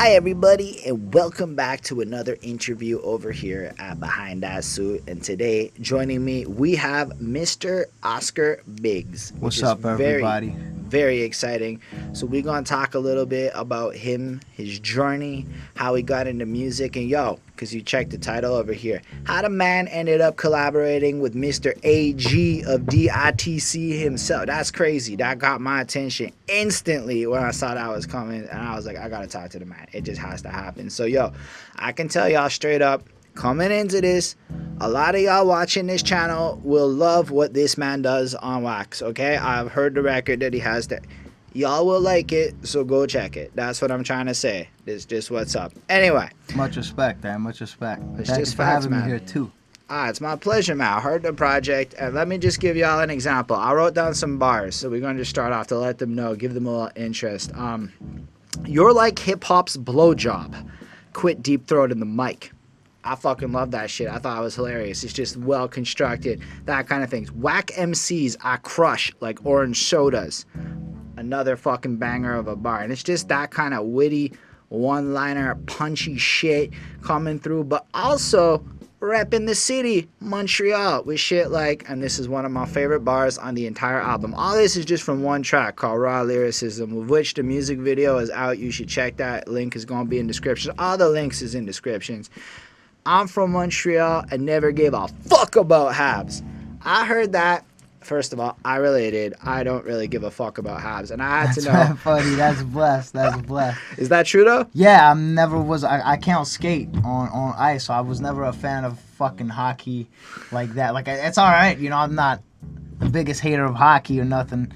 Hi, everybody, and welcome back to another interview over here at Behind That Suit. And today, joining me, we have Mr. Oscar Biggs. What's up, everybody? Very exciting. So we're going to talk a little bit about him, his journey, how he got into music, and because you checked the title over here, how the man ended up collaborating with Mr. A.G. of D.I.T.C. himself. That's crazy. That got my attention instantly when I saw that was coming, and I was like, I got to talk to the man. It just has to happen. So, I can tell y'all straight up, coming into this, a lot of y'all watching this channel will love what this man does on wax, okay? I've heard the record that he has there. Y'all will like it, so go check it. That's what I'm trying to say. It's just what's up. Anyway. Much respect, man. Much respect. It's Thank just you for facts, having man. me here, too. It's my pleasure, man. I heard the project, and let me just give y'all an example. I wrote down some bars, so we're going to just start off to let them know, give them a little interest. You're like hip-hop's blowjob. Quit deep-throating the mic. I fucking love that shit. I thought it was hilarious. It's just well constructed, that kind of things. Whack MCs I crush like orange sodas. Another fucking banger of a bar. And it's just that kind of witty, one-liner, punchy shit coming through, but also repping the city, Montreal, with shit like, and this is one of my favorite bars on the entire album. All this is just from one track called Raw Lyricism, of which the music video is out. You should check that. Link is going to be in description. All the links is in descriptions. I'm from Montreal and never gave a fuck about Habs. I heard that. First of all, I related. I don't really give a fuck about Habs, and I had to know. That's funny. That's blessed. That's blessed. Is that true though? Yeah, I can't skate on ice, so I was never a fan of fucking hockey like that. Like, it's all right, I'm not the biggest hater of hockey or nothing.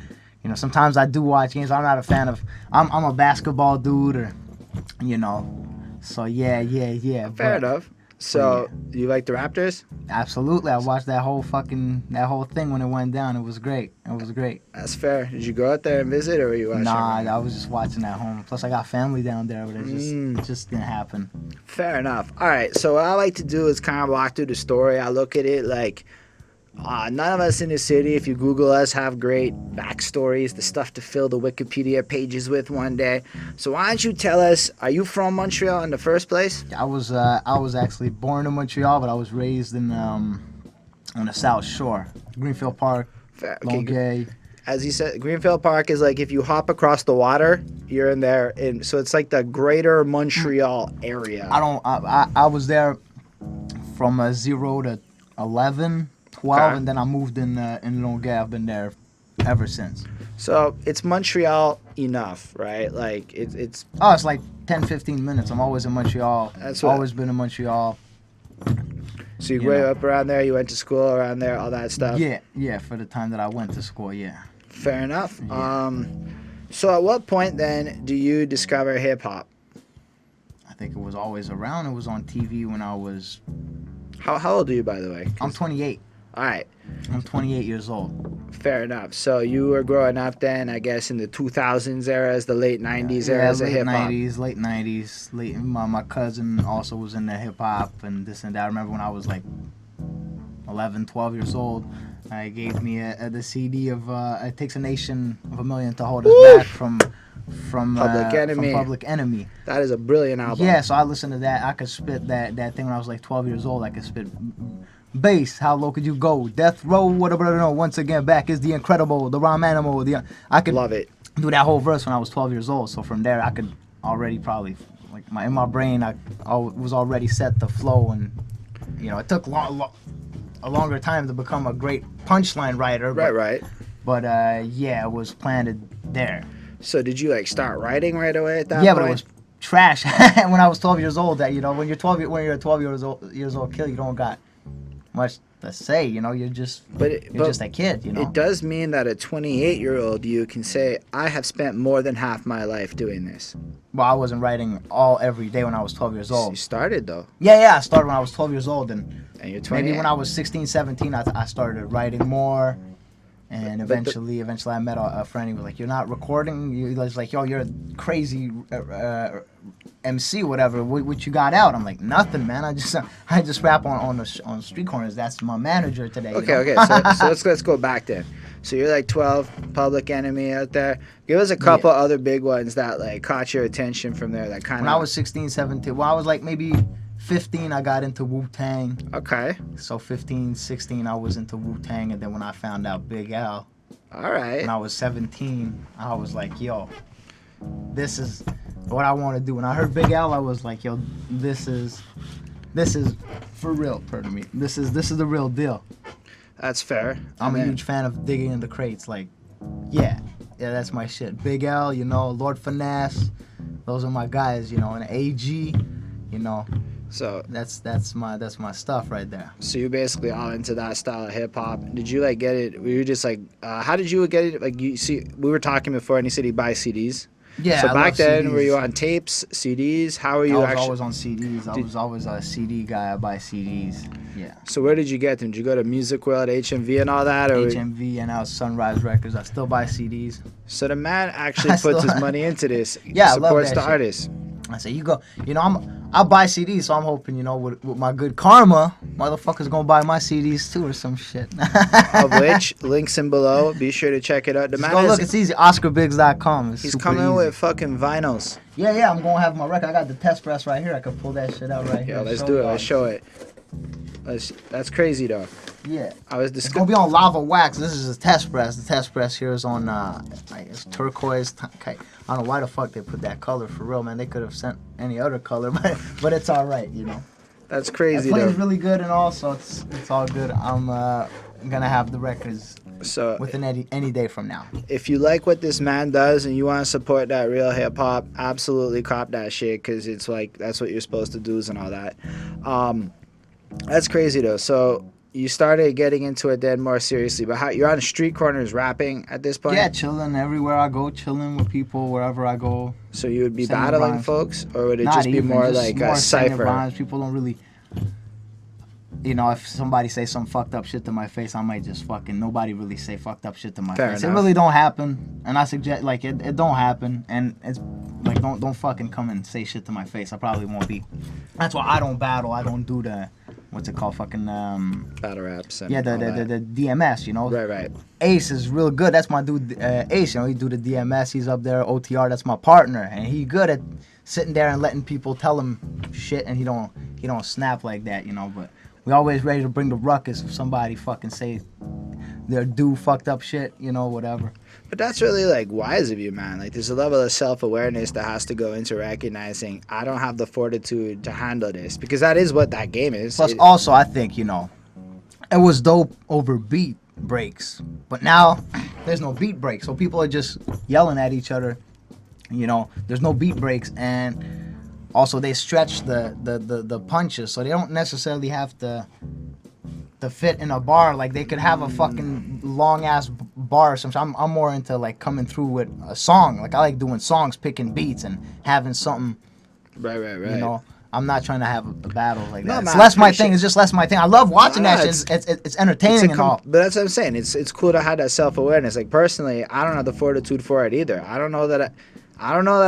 Sometimes I do watch games. I'm not a fan of. I'm a basketball dude, or So yeah. Fair enough. So, you like the Raptors? Absolutely. I watched that whole thing when it went down. It was great. That's fair. Did you go out there and visit, or were you watching? Nah, I was just watching at home. Plus, I got family down there, but it just didn't happen. Fair enough. All right, so what I like to do is kind of walk through the story. I look at it like none of us in the city, if you Google us, have great backstories, the stuff to fill the Wikipedia pages with one day. So why don't you tell us, are you from Montreal in the first place? I was actually born in Montreal, but I was raised on the South Shore, Greenfield Park, Longueuil. As you said, Greenfield Park is like if you hop across the water, you're in there. So it's like the greater Montreal area. I was there from 0 to 11. 12, okay. And then I moved in Longueuil. I've been there ever since. So it's Montreal enough, right? Like it's. Oh, it's like 10, 15 minutes. I'm always in Montreal. Always been in Montreal. So you grew up around there. You went to school around there. All that stuff. Yeah. For the time that I went to school, yeah. Fair enough. Yeah. So at what point then do you discover hip hop? I think it was always around. It was on TV when I was. How old are you, by the way? I'm 28. All right. I'm 28 years old. Fair enough. So you were growing up then, I guess, in the 2000s eras, the late 90s eras of hip-hop. Late 90s. My cousin also was in the hip-hop and this and that. I remember when I was like 11, 12 years old, he gave me the CD of It Takes a Nation of a Million to Hold Us Back from Public Enemy. That is a brilliant album. Yeah, so I listened to that. I could spit that thing when I was like 12 years old. I could spit bass, how low could you go? Death row, whatever. No. Once again, back is the incredible, the rhyme animal. I could love it. Do that whole verse when I was 12 years old. So from there, I could already probably in my brain, I was already set the flow, and it took a longer time to become a great punchline writer. Right. But it was planted there. So did you start writing right away at that point? Yeah, but it was trash when I was 12 years old. That when you're a 12 years old kid, you don't got much to say, you're just just a kid, It does mean that a 28-year-old you can say, I have spent more than half my life doing this. Well, I wasn't writing every day when I was 12 years old. You started though. Yeah, I started when I was 12 years old, and you're 28. Maybe when I was 16, 17, I started writing more, And But eventually I met a friend. He was like, "You're not recording." He was like, "Yo, you're a crazy MC, whatever. What you got out?" I'm like, "Nothing, man. I just rap on street corners. That's my manager today." Okay, you know? okay. So let's go back then. So you're like 12, Public Enemy out there. Give us a couple other big ones that like caught your attention from there. That kind of. When I was 16, 17, when I was like maybe 15, I got into Wu-Tang. Okay. So 15, 16, I was into Wu-Tang, and then when I found out Big L, All right. when I was 17, I was like, "Yo, this is what I want to do." When I heard Big L, I was like, "Yo, this is for real, pardon me. This is the real deal." That's fair. I'm a huge fan of digging in the crates. Like, yeah, that's my shit. Big L, you know, Lord Finesse, those are my guys, you know, and AG, you know. So that's my stuff right there. So you're basically all into that style of hip hop. Did you like get it? Were you just like, how did you get it? Like you see, we were talking before, and you said you buy CDs. Yeah. So I back love then, CDs. were you on tapes, CDs? How were you I was actually? always on CDs. I was always a CD guy. I buy CDs. Yeah. So where did you get them? Did you go to Music World, HMV, and all that? Or HMV and now Sunrise Records. I still buy CDs. So the man actually puts his money into this. Yeah, I love supports that the shit. artist. I say, you go, you know, I'll buy CDs, so I'm hoping, you know, with my good karma, motherfuckers gonna buy my CDs too or some shit. Of which, links in below. Be sure to check it out. The Just man go look, it's easy, OscarBiggs.com. he's coming with fucking vinyls. Yeah, I'm gonna have my record. I got the test press right here. I could pull that shit out right here. Yeah, let's do it. Let's show it. That's crazy though. Yeah. It's gonna be on lava wax. This is a test press. The test press here is on it's turquoise. I don't know why the fuck they put that color for real, man. They could have sent any other color, but it's all right, you know. That's crazy It plays though. really good and all, so it's all good. I'm gonna have the records within any day from now. If you like what this man does and you want to support that real hip hop, absolutely cop that shit because it's like that's what you're supposed to do and all that. That's crazy though. So you started getting into it then more seriously, but you're on street corners rapping at this point? Yeah, chilling everywhere I go, chilling with people wherever I go. So you would be Singing battling rhymes. folks, or would it Not just be even, more just like more a singing cipher? rhymes. People don't really, you know, if somebody say some fucked up shit to my face, I might just fucking, nobody really say fucked up shit to my Fair face. enough. It really don't happen, and I suggest, like, it don't happen, and it's, like, don't fucking come and say shit to my face. I probably won't be. That's why I don't battle. I don't do the, what's it called, fucking, Battle raps. And yeah, all that. the DMS, you know? Right. Ace is real good. That's my dude, Ace. You know, he do the DMS. He's up there. OTR. That's my partner, and he good at sitting there and letting people tell him shit, and he don't snap like that, you know. But we always ready to bring the ruckus if somebody fucking say their dude fucked up shit, you know, whatever. But that's really like wise of you, man. Like there's a level of self-awareness that has to go into recognizing I don't have the fortitude to handle this, because that is what that game is. Plus, also, I think, you know, it was dope over beat breaks, but now there's no beat breaks, so people are just yelling at each other. You know, there's no beat breaks, and also they stretch the punches, so they don't necessarily have to fit in a bar. Like they could have a fucking long ass bar or something. I'm more into like coming through with a song. Like I like doing songs, picking beats, and having something. Right. You know, I'm not trying to have a battle like No, that. man, It's less my appreciate- thing. It's just less my thing. I love watching No, that shit. It's entertaining and all. But that's what I'm saying. It's cool to have that self-awareness. Like personally, I don't have the fortitude for it either. I don't know that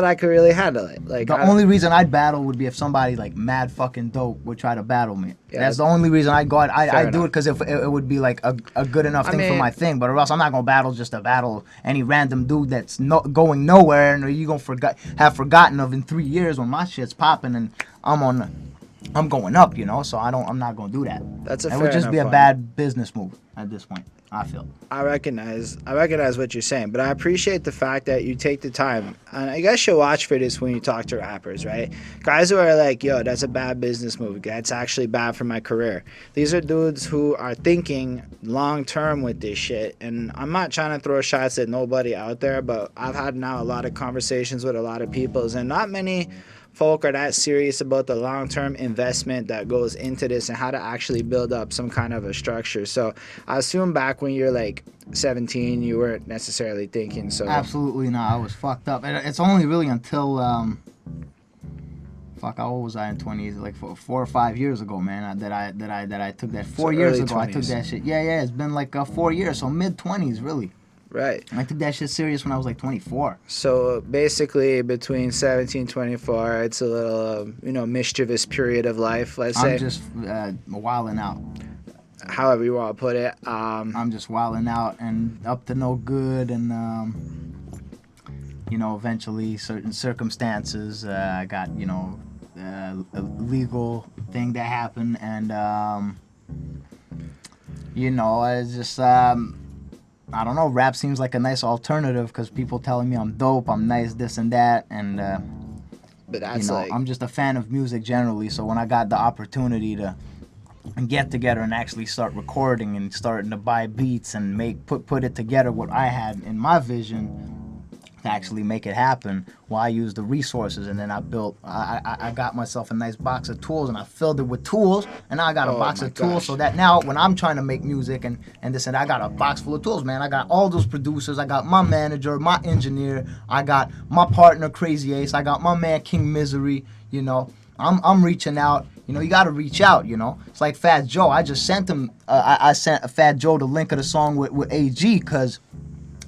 I could really handle it. Like The only reason I'd battle would be if somebody like mad fucking dope would try to battle me. Yeah, That's the only reason I'd go out. I'd do enough. it because it would be like a good enough I thing for mean- my thing. But or else I'm not gonna battle just to battle any random dude that's going nowhere, and you gonna have forgotten of in 3 years when my shit's popping and I'm going up, you know. So I'm not gonna do that. That's a It fair would just be a enough bad business move at this point, I feel. I recognize what you're saying, but I appreciate the fact that you take the time. And I guess you'll watch for this when you talk to rappers, right? Guys who are like, yo, that's a bad business move. That's actually bad for my career. These are dudes who are thinking long term with this shit. And I'm not trying to throw shots at nobody out there, but I've had now a lot of conversations with a lot of people, and not many folk are that serious about the long-term investment that goes into this and how to actually build up some kind of a structure. So I assume back when you're like 17, you weren't necessarily thinking so. Absolutely not. I was fucked up. And it's only really until fuck, how old was I in 20s? Like 4 or 5 years ago, man. That I took that 4 So years early ago. 20s. I took that shit. Yeah. It's been like 4 years, so mid 20s, really. Right. I took that shit serious when I was like 24. So basically, between 17 24, it's a little, mischievous period of life, let's say. I'm just wilding out. However you want to put it. I'm just wilding out and up to no good, and eventually certain circumstances, I got a legal thing that happened, and it's just I don't know. Rap seems like a nice alternative because people telling me I'm dope, I'm nice, this and that, and But that's I'm just a fan of music generally. So when I got the opportunity to get together and actually start recording and starting to buy beats and put it together, what I had in my vision to actually make it happen, well, I used the resources, and then I got myself a nice box of tools, and I filled it with tools, and now I got a box of tools, so that now when I'm trying to make music and this, and I got a box full of tools, man. I got all those producers, I got my manager, my engineer, I got my partner Crazy Ace, I got my man King Misery. I'm reaching out. You gotta reach out. It's like Fat Joe. I just sent him. I sent Fat Joe the link of the song with AG because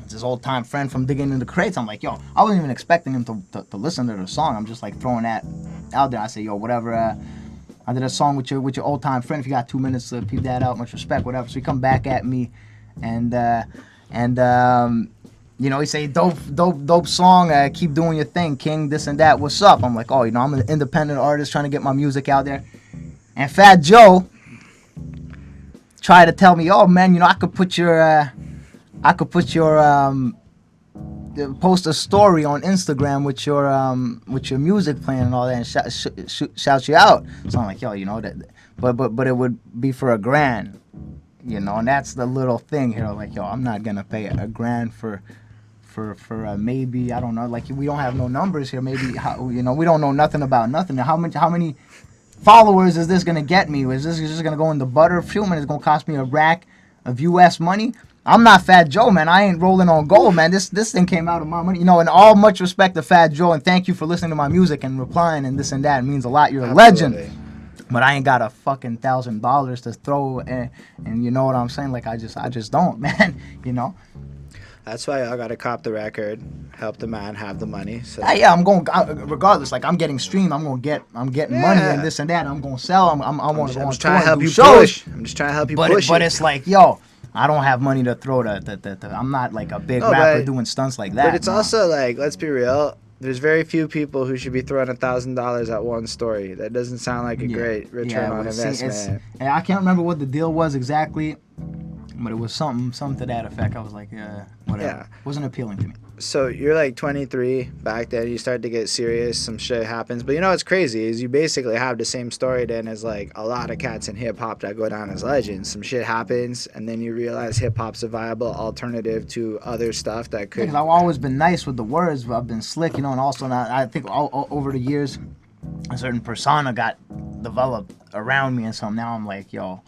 it's his old time friend from Digging in the Crates. I'm like, yo, I wasn't even expecting him to listen to the song. I'm just like throwing that out there. I say, yo, whatever. I did a song with your old time friend. If you got 2 minutes to peep that out, much respect, whatever. So he come back at me, and he say, dope song, keep doing your thing, King, this and that, what's up? I'm like, oh, I'm an independent artist trying to get my music out there. And Fat Joe tried to tell me, oh, man, I could put your post a story on Instagram with your music playing and all that, and shout you out. So I'm like, yo, that, but it would be for $1,000, and that's the little thing here. Like, yo, I'm not gonna pay $1,000 for maybe, I don't know, like, we don't have no numbers here. Maybe we don't know nothing about nothing. How many followers is this gonna get me? Is this just gonna go in the butter? Few minutes, it's gonna cost me $1,000 of US money. I'm not Fat Joe, man. I ain't rolling on gold, man. This thing came out of my money. And all much respect to Fat Joe, and thank you for listening to my music and replying and this and that. It means a lot. You're a legend. But I ain't got a fucking $1,000 to throw, and you know what I'm saying? Like, I just don't, man. That's why I gotta cop the record, help the man have the money. So yeah, I'm going regardless. Like, I'm getting streamed. I'm getting money and this and that. I'm gonna sell. I want to go on tour and do shows. I'm just trying to help you push. But it's like, yo, I don't have money to throw I'm not like a big rapper doing stunts like that. But it's also like, let's be real. There's very few people who should be throwing $1,000 at one story. That doesn't sound like a great return on investment. I can't remember what the deal was exactly, but it was something to that effect. I was like, whatever. Yeah. It wasn't appealing to me. So you're like 23 back then. You start to get serious. Some shit happens. But what's crazy is you basically have the same story then as like a lot of cats in hip hop that go down as legends. Some shit happens, and then you realize hip hop's a viable alternative to other stuff that could. Because I've always been nice with the words, but I've been slick, and also I think over the years, a certain persona got developed around me, and so now I'm like, yo.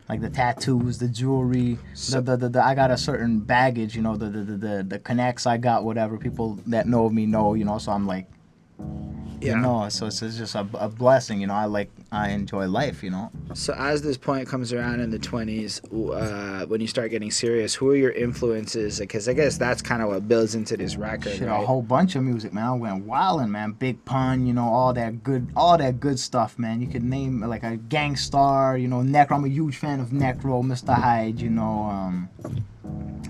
Like the tattoos, the jewelry, the I got a certain baggage, the connects I got, whatever. People that know me know, so I'm like, so it's just a blessing, I enjoy life, So as this point comes around in the 20s, when you start getting serious, who are your influences? Because I guess that's kind of what builds into this record, shit, right? A whole bunch of music, man. I went wildin', man. Big Pun, all that good stuff, man. You could name like a Gangstar, Necro. I'm a huge fan of Necro, Mr. Hyde,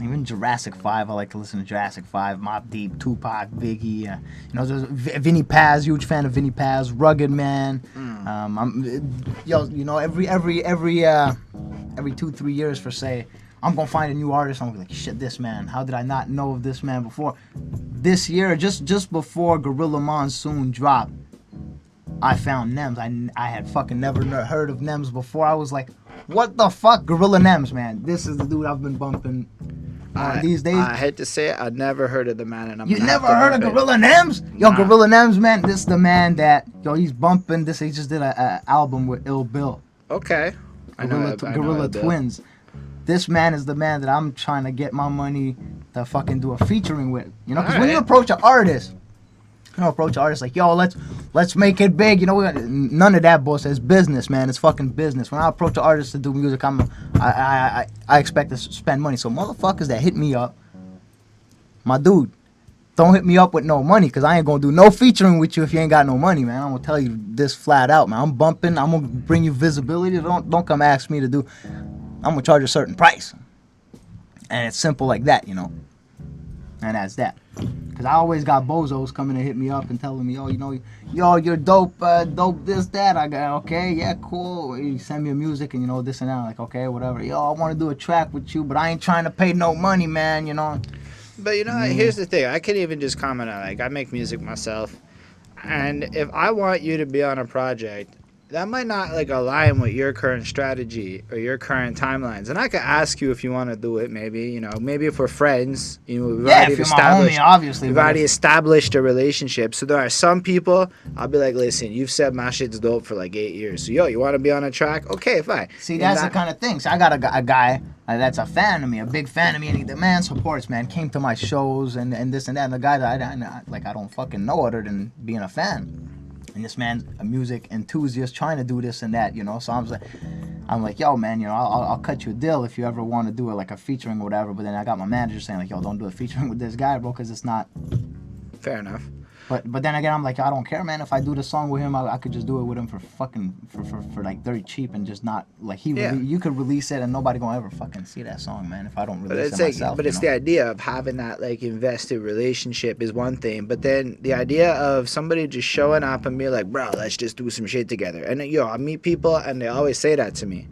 even Jurassic 5. I like to listen to Jurassic 5, Mobb Deep, Tupac, Biggie. There's Vinnie Paz, huge fan of Vinnie Paz, Rugged Man. Every 2-3 years for say, I'm gonna find a new artist. I'm gonna be like, shit, this man. How did I not know of this man before? This year, just before Gorilla Monsoon dropped, I found Nems. I had fucking never heard of Nems before. I was like, what the fuck, Gorilla Nems, man? This is the dude I've been bumping these days. I hate to say it, I'd never heard of the man, and You never heard of Gorilla Nems? Yo, Gorilla Nems, man, this is the man that he's bumping. He just did a album with Ill Bill. Okay. Gorilla Twins. This man is the man that I'm trying to get my money to fucking do a featuring with. Because when you approach an artist, like, yo, let's let's make it big. You know, none of that bullshit. It's business, man. It's fucking business. When I approach an artist to do music, I expect to spend money. So motherfuckers that hit me up, my dude, don't hit me up with no money, because I ain't going to do no featuring with you if you ain't got no money, man. I'm going to tell you this flat out, man. I'm bumping. I'm going to bring you visibility. Don't come ask me to do. I'm going to charge a certain price. And it's simple like that, you know. And that's that. Because I always got bozos coming to hit me up and telling me, oh, you know, yo, you're dope, dope this, that. I go, okay, yeah, cool. You send me a music and, you know, this and that. I'm like, okay, whatever. Yo, I want to do a track with you, but I ain't trying to pay no money, man, you know. But you know, here's the thing. I can even just comment on, like, I make music myself, and if I want you to be on a project, that might not like align with your current strategy or your current timelines. And I could ask you if you want to do it. Maybe, you know, maybe if we're friends, you know, we've already If you're my homie, obviously. we've already established a relationship. So there are some people I'll be like, listen, you've said my shit's dope for like 8 years. So yo, you want to be on a track? Okay, fine. See, that's the kind of thing. So I got a guy that's a fan of me, a big fan of me, and the man supports, man. Came to my shows and this and that. And the guy that I don't fucking know other than being a fan. And this man's a music enthusiast trying to do this and that, you know. So I'm like, yo, man, you know, I'll cut you a deal if you ever want to do it, like a featuring or whatever. But then I got my manager saying, like, yo, don't do a featuring with this guy, bro, because it's not. Fair enough. But then again, I'm like, I don't care, man. If I do the song with him, I could just do it with him for like very cheap and just not like you could release it and nobody gonna ever fucking see that song, man. If I don't release it myself. But it's the idea of having that like invested relationship is one thing, but then the idea of somebody just showing up and being like, bro, let's just do some shit together. And yo, I meet people and they always say that to me.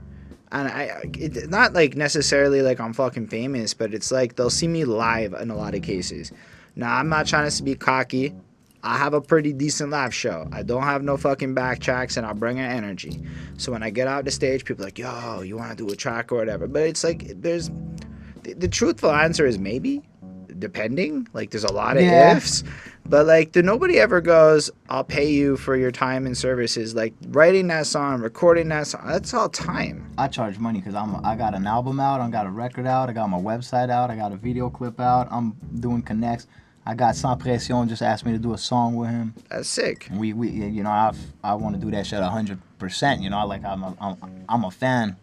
And it's not like necessarily like I'm fucking famous, but it's like they'll see me live in a lot of cases. Now, I'm not trying to be cocky. I have a pretty decent live show. I don't have no fucking backtracks, and I bring an energy. So when I get out the stage, people are like, yo, you want to do a track or whatever. But it's like, there's... The truthful answer is maybe, depending. Like, there's a lot of ifs. But, like, nobody ever goes, I'll pay you for your time and services. Like, writing that song, recording that song, that's all time. I charge money because I got an album out, I got a record out, I got my website out, I got a video clip out, I'm doing connects. I got Sans Pression just asked me to do a song with him. That's sick. We you know, I want to do that shit 100%. You know, like I'm a fan,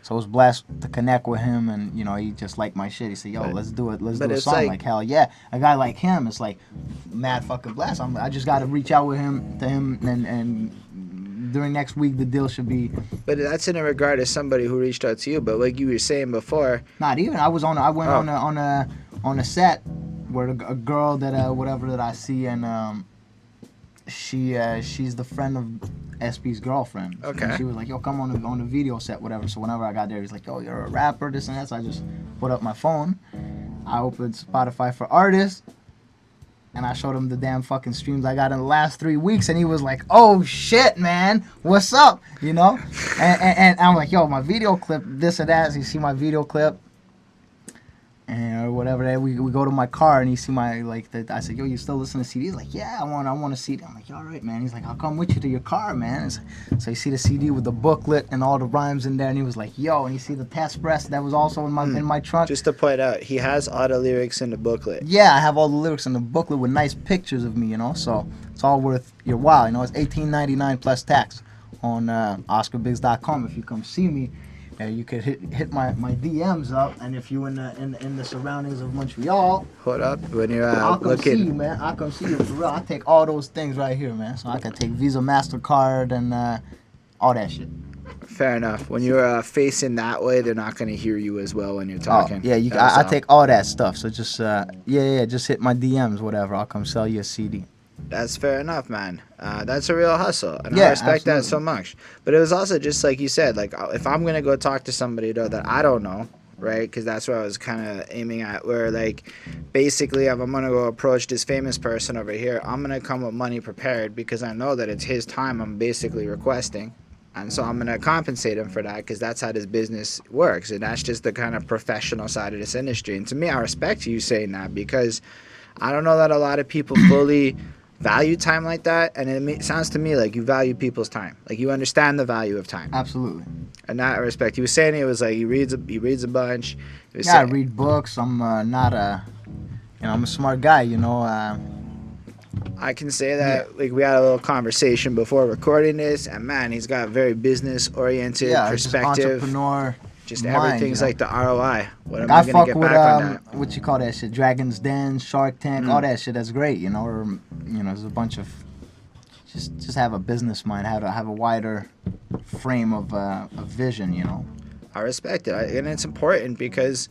so I was blessed to connect with him, and you know, he just liked my shit. He said, "Yo, let's do it. Let's do a song." Like hell yeah, a guy like him, it's like mad fucking blessed. I just got to reach out to him, and during next week the deal should be. But that's in regard to somebody who reached out to you. But like you were saying before, not even. I went on a set. Where a girl that whatever that I see, and she's the friend of SP's girlfriend. Okay. And she was like, yo, come on the video set, whatever. So whenever I got there, he's like, yo, you're a rapper, this and that. So I just put up my phone. I opened Spotify for artists, and I showed him the damn fucking streams I got in the last 3 weeks, and he was like, oh shit, man, what's up? You know? and I'm like, yo, my video clip, this and that. So you see my video clip. And or whatever, we go to my car and you see my I said, yo, you still listen to CDs? He's like, yeah, I want a CD. I'm like, all right, man. He's like, I'll come with you to your car, man. So you see the CD with the booklet and all the rhymes in there, and he was like, yo, and you see the test press that was also in my trunk. Just to point out, he has all the lyrics in the booklet. Yeah, I have all the lyrics in the booklet with nice pictures of me, you know. So it's all worth your while, you know. It's $18.99 plus tax on OscarBiggs.com. If you come see me. You could hit my DMs up, and if you in the surroundings of Montreal, hold up when you're I'll come looking. see you, man. I'll come see you for real. I take all those things right here, man. So I can take Visa, MasterCard, and all that shit. Fair enough. When you're facing that way, they're not gonna hear you as well when you're talking. Oh, yeah, I take all that stuff. So just just hit my DMs, whatever. I'll come sell you a CD. That's fair enough, man. That's a real hustle, and yeah, I respect absolutely. that so much. But it was also just like you said, like if I'm gonna go talk to somebody though that I don't know, right? Because that's what I was kind of aiming at. Where like, basically, if I'm gonna go approach this famous person over here, I'm gonna come with money prepared because I know that it's his time I'm basically requesting, and so I'm gonna compensate him for that because that's how this business works, and that's just the kind of professional side of this industry. And to me, I respect you saying that because I don't know that a lot of people fully value time like that, and it sounds to me like you value people's time, like you understand the value of time. Absolutely. And that respect, he was saying it was like he reads a bunch. I read books. I'm I'm a smart guy, you know. I can say that like we had a little conversation before recording this, and man, he's got a very business oriented perspective. Just entrepreneur. Just mind, everything's you know? like the ROI. What am I I gonna fuck get with back on that? what you call that shit? Dragon's Den, Shark Tank, all that shit. That's great, you know. Or there's a bunch of just have a business mind, have a wider frame of vision, you know. I respect it, and it's important because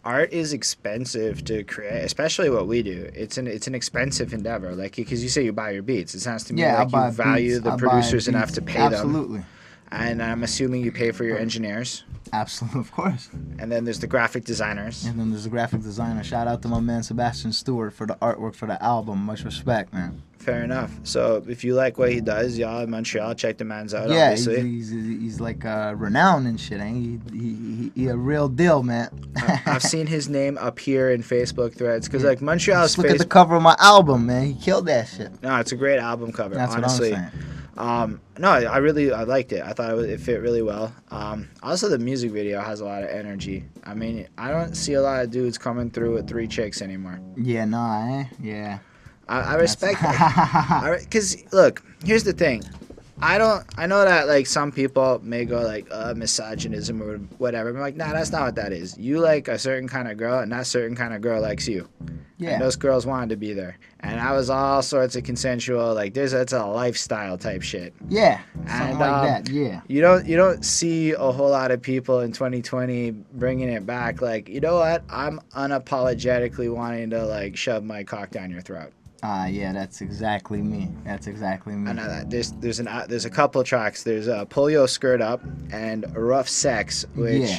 art is expensive to create, especially what we do. It's an expensive endeavor, like because you say you buy your beats. It sounds to me like you value beats. the producers enough to pay them. Absolutely. And I'm assuming you pay for your engineers. Absolutely, of course. And then there's the graphic designers. And then there's the graphic designer. Shout out to my man Sebastian Stewart for the artwork for the album. Much respect, man. Fair enough. So if you like what he does, y'all in Montreal, check the man's out. Yeah, obviously. he's like renowned and shit. Ain't he a real deal, man. I've seen his name appear in Facebook threads because like Montreal's. Just look at the cover of my album, man. He killed that shit. No, it's a great album cover. That's honestly. what I'm saying. No, I liked it. I thought it fit really well. Also, the music video has a lot of energy. I mean, I don't see a lot of dudes coming through with 3 chicks anymore. Yeah, nah, yeah. I respect it. Because, look, here's the thing. I know that, like, some people may go, like, misogynism or whatever. I'm like, nah, that's not what that is. You like a certain kind of girl, and that certain kind of girl likes you. Yeah. And those girls wanted to be there. And I was all sorts of consensual, like, that's a lifestyle type shit. Yeah, something like that, yeah. You don't see a whole lot of people in 2020 bringing it back, like, you know what? I'm unapologetically wanting to, like, shove my cock down your throat. Yeah, that's exactly me. That's exactly me. I know that. There's a couple tracks. There's Pull Your Skirt Up and Rough Sex, which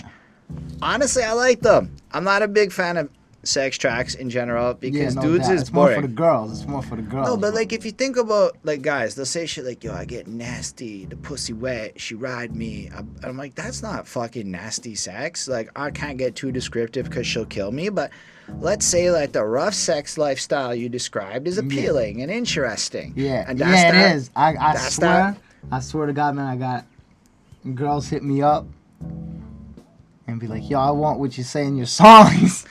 honestly I like them. I'm not a big fan of sex tracks in general because dudes is it's boring. More for the girls. It's more for the girls. No, but like if you think about like guys, they'll say shit like, "Yo, I get nasty, the pussy wet, she ride me." I'm like, that's not fucking nasty sex. Like I can't get too descriptive because she'll kill me, but. Let's say like the rough sex lifestyle you described is appealing and interesting. Yeah, and it is. I swear to God, man, I got girls hit me up and be like, "Yo, I want what you say in your songs."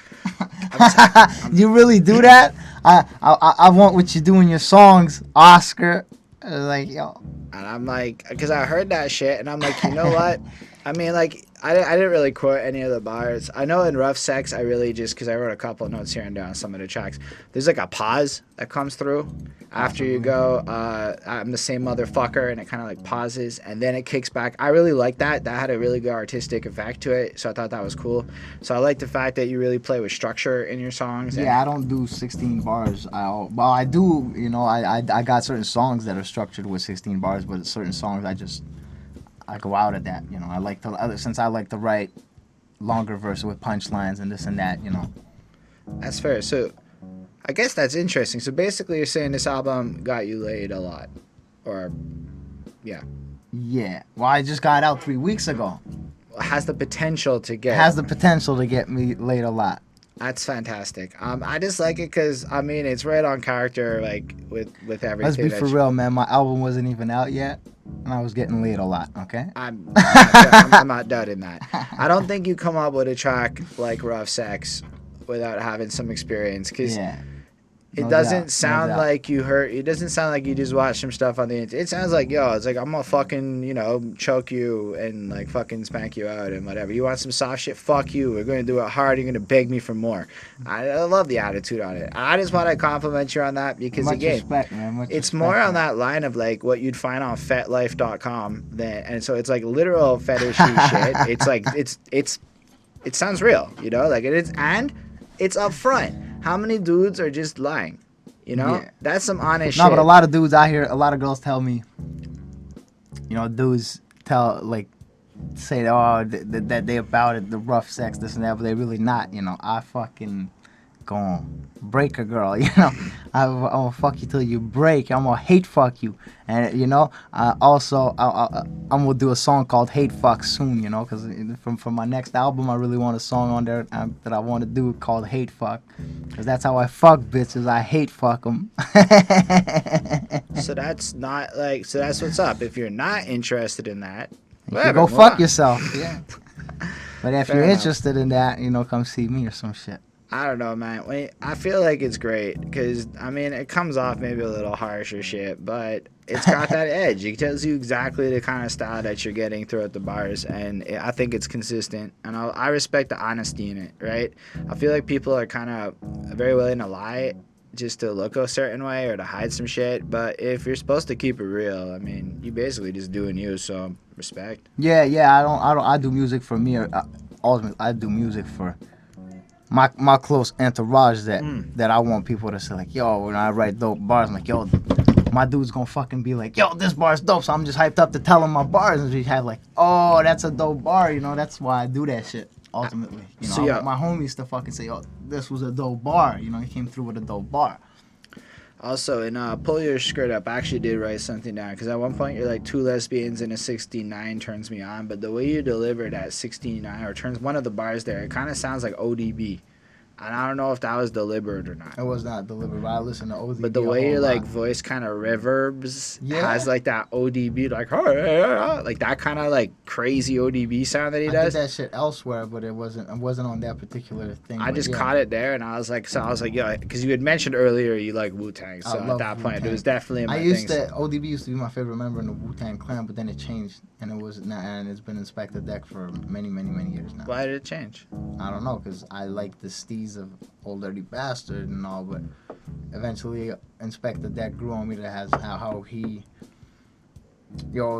You really do that? I want what you do in your songs, Oscar. Like, yo. And I'm like, because I heard that shit, and I'm like, you know what? I mean, like, I didn't really quote any of the bars. I know in Rough Sex, I really just, because I wrote a couple of notes here and there on some of the tracks, there's like a pause that comes through after you go, I'm the same motherfucker, and it kind of like pauses, and then it kicks back. I really like that. That had a really good artistic effect to it, so I thought that was cool. So I like the fact that you really play with structure in your songs. Yeah, I don't do 16 bars. Well, I do, I got certain songs that are structured with 16 bars, but certain songs I go out of that, I like to write longer verses with punchlines and this and that, That's fair. So, I guess that's interesting. So basically, you're saying this album got you laid a lot, or, yeah. Yeah. Well, I just got out 3 weeks ago. Has the potential to get. Has the potential to get me laid a lot. That's fantastic. I just like it because I mean it's right on character, like with everything. Let's be for real, man. My album wasn't even out yet, and I was getting laid a lot. Okay. I'm not doubting that. I don't think you come up with a track like Rough Sex without having some experience, because it doesn't sound like you heard. It doesn't sound like you just watched some stuff on the internet. It sounds like, yo, it's like I'm gonna fucking choke you and like fucking spank you out and whatever. You want some soft shit? Fuck you. We're gonna do it hard. You're gonna beg me for more. I love the attitude on it. I just want to compliment you on that because Much respect, man. It's more on that line of like what you'd find on FetLife.com and so it's like literal fetishy shit. It's like it sounds real, like it is, and it's upfront. How many dudes are just lying? Yeah. That's some honest shit. No, but a lot of dudes out here, a lot of girls tell me, dudes say that they about it, the rough sex, this and that, but they really not. I fucking gonna break a girl. I'm gonna fuck you till you break. I'm gonna hate fuck you, and also I'm gonna do a song called Hate Fuck soon. Because from my next album, I really want a song on there that I want to do called Hate Fuck, because that's how I fuck bitches. I hate fuck them. So that's what's up. If you're not interested in that, go fuck yourself. Yeah. But if Fair you're enough. interested in that, come see me or some shit. I don't know, man. I feel like it's great because, I mean, it comes off maybe a little harsh or shit, but it's got that edge. It tells you exactly the kind of style that you're getting throughout the bars, and I think it's consistent. And I respect the honesty in it, right? I feel like people are kind of very willing to lie just to look a certain way or to hide some shit. But if you're supposed to keep it real, I mean, you basically just doing you, so respect. Yeah. I do music for me. Ultimately, I do music for my close entourage that I want people to say like, yo, when I write dope bars, I'm like, yo, my dude's gonna fucking be like, yo, this bar's dope. So I'm just hyped up to tell him my bars, and we have like, oh, that's a dope bar. You know, that's why I do that shit. Ultimately, you know, So, I want my homies to fucking say, oh, this was a dope bar. You know, he came through with a dope bar. Also, in Pull Your Skirt Up, I actually did write something down because at one point you're like, 2 lesbians and a 69 turns me on, but the way you delivered that 69 or turns one of the bars there, it kind of sounds like ODB. And I don't know if that was deliberate or not. It was not deliberate, but I listened to ODB. But the way your like voice kind of reverbs has like that ODB, like like that kind of like crazy ODB sound that he does. I did that shit elsewhere, but it wasn't on that particular thing. I just caught it there, and I was like, yeah, because you had mentioned earlier you like Wu-Tang, so at that point it was definitely in my things. ODB used to be my favorite member in the Wu-Tang Clan, but then it changed, and it's been Inspector Deck for many years now. Why did it change? I don't know, because I like the steez of Old Dirty Bastard and all, but eventually Inspector Deck grew on me to how he,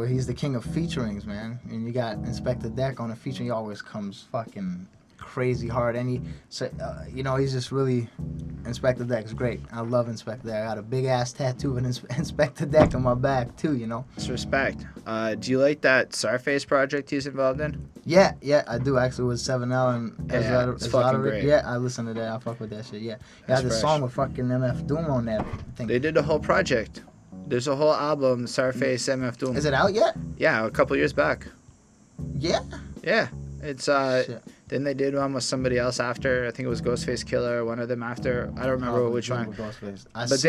he's the king of featurings, man. And you got Inspector Deck on a feature, he always comes fucking crazy hard, and he's just really, Inspector Deck's great. I love Inspector Deck. I got a big ass tattoo of an Inspector Deck on my back too, you know. It's respect. Do you like that Sarface project he's involved in? Yeah, I do actually with 7L and it's fucking great. Yeah, I listen to that. I fuck with that shit. Yeah, That's the fresh. song with fucking MF Doom on that thing. They did the whole project. There's a whole album, Sarface MF Doom. Is it out yet? Yeah, a couple years back. Yeah. Yeah, it's Shit. Then they did one with somebody else after. I think it was Ghostface Killer, one of them after. I don't remember which one. I think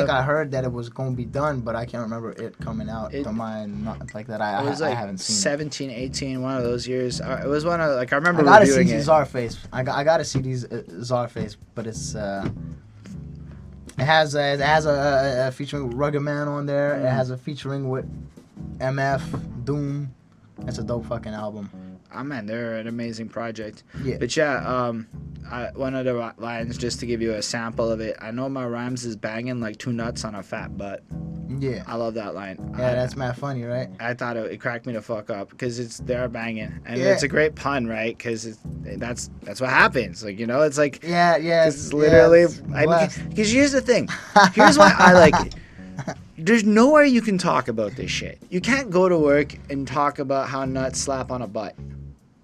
I heard that it was going to be done, but I can't remember it coming out. To mine, not like that. I haven't seen 17, 18, one of those years. It was one of, like, I remember I gotta reviewing see it. Czarface. I gotta see these Czarface, but it's it has a featuring with Rugged Man on there. It has a featuring with MF Doom. It's a dope fucking album. Oh man, they're an amazing project. Yeah. But yeah, one of the lines, just to give you a sample of it. I know my rhymes is banging like 2 nuts on a fat butt. Yeah. I love that line. Yeah, that's mad funny, right? I thought it cracked me the fuck up because they're banging, and it's a great pun, right? Because that's what happens. Like, you know, it's like it's literally because here's the thing. Here's why I like it. There's nowhere you can talk about this shit. You can't go to work and talk about how nuts slap on a butt.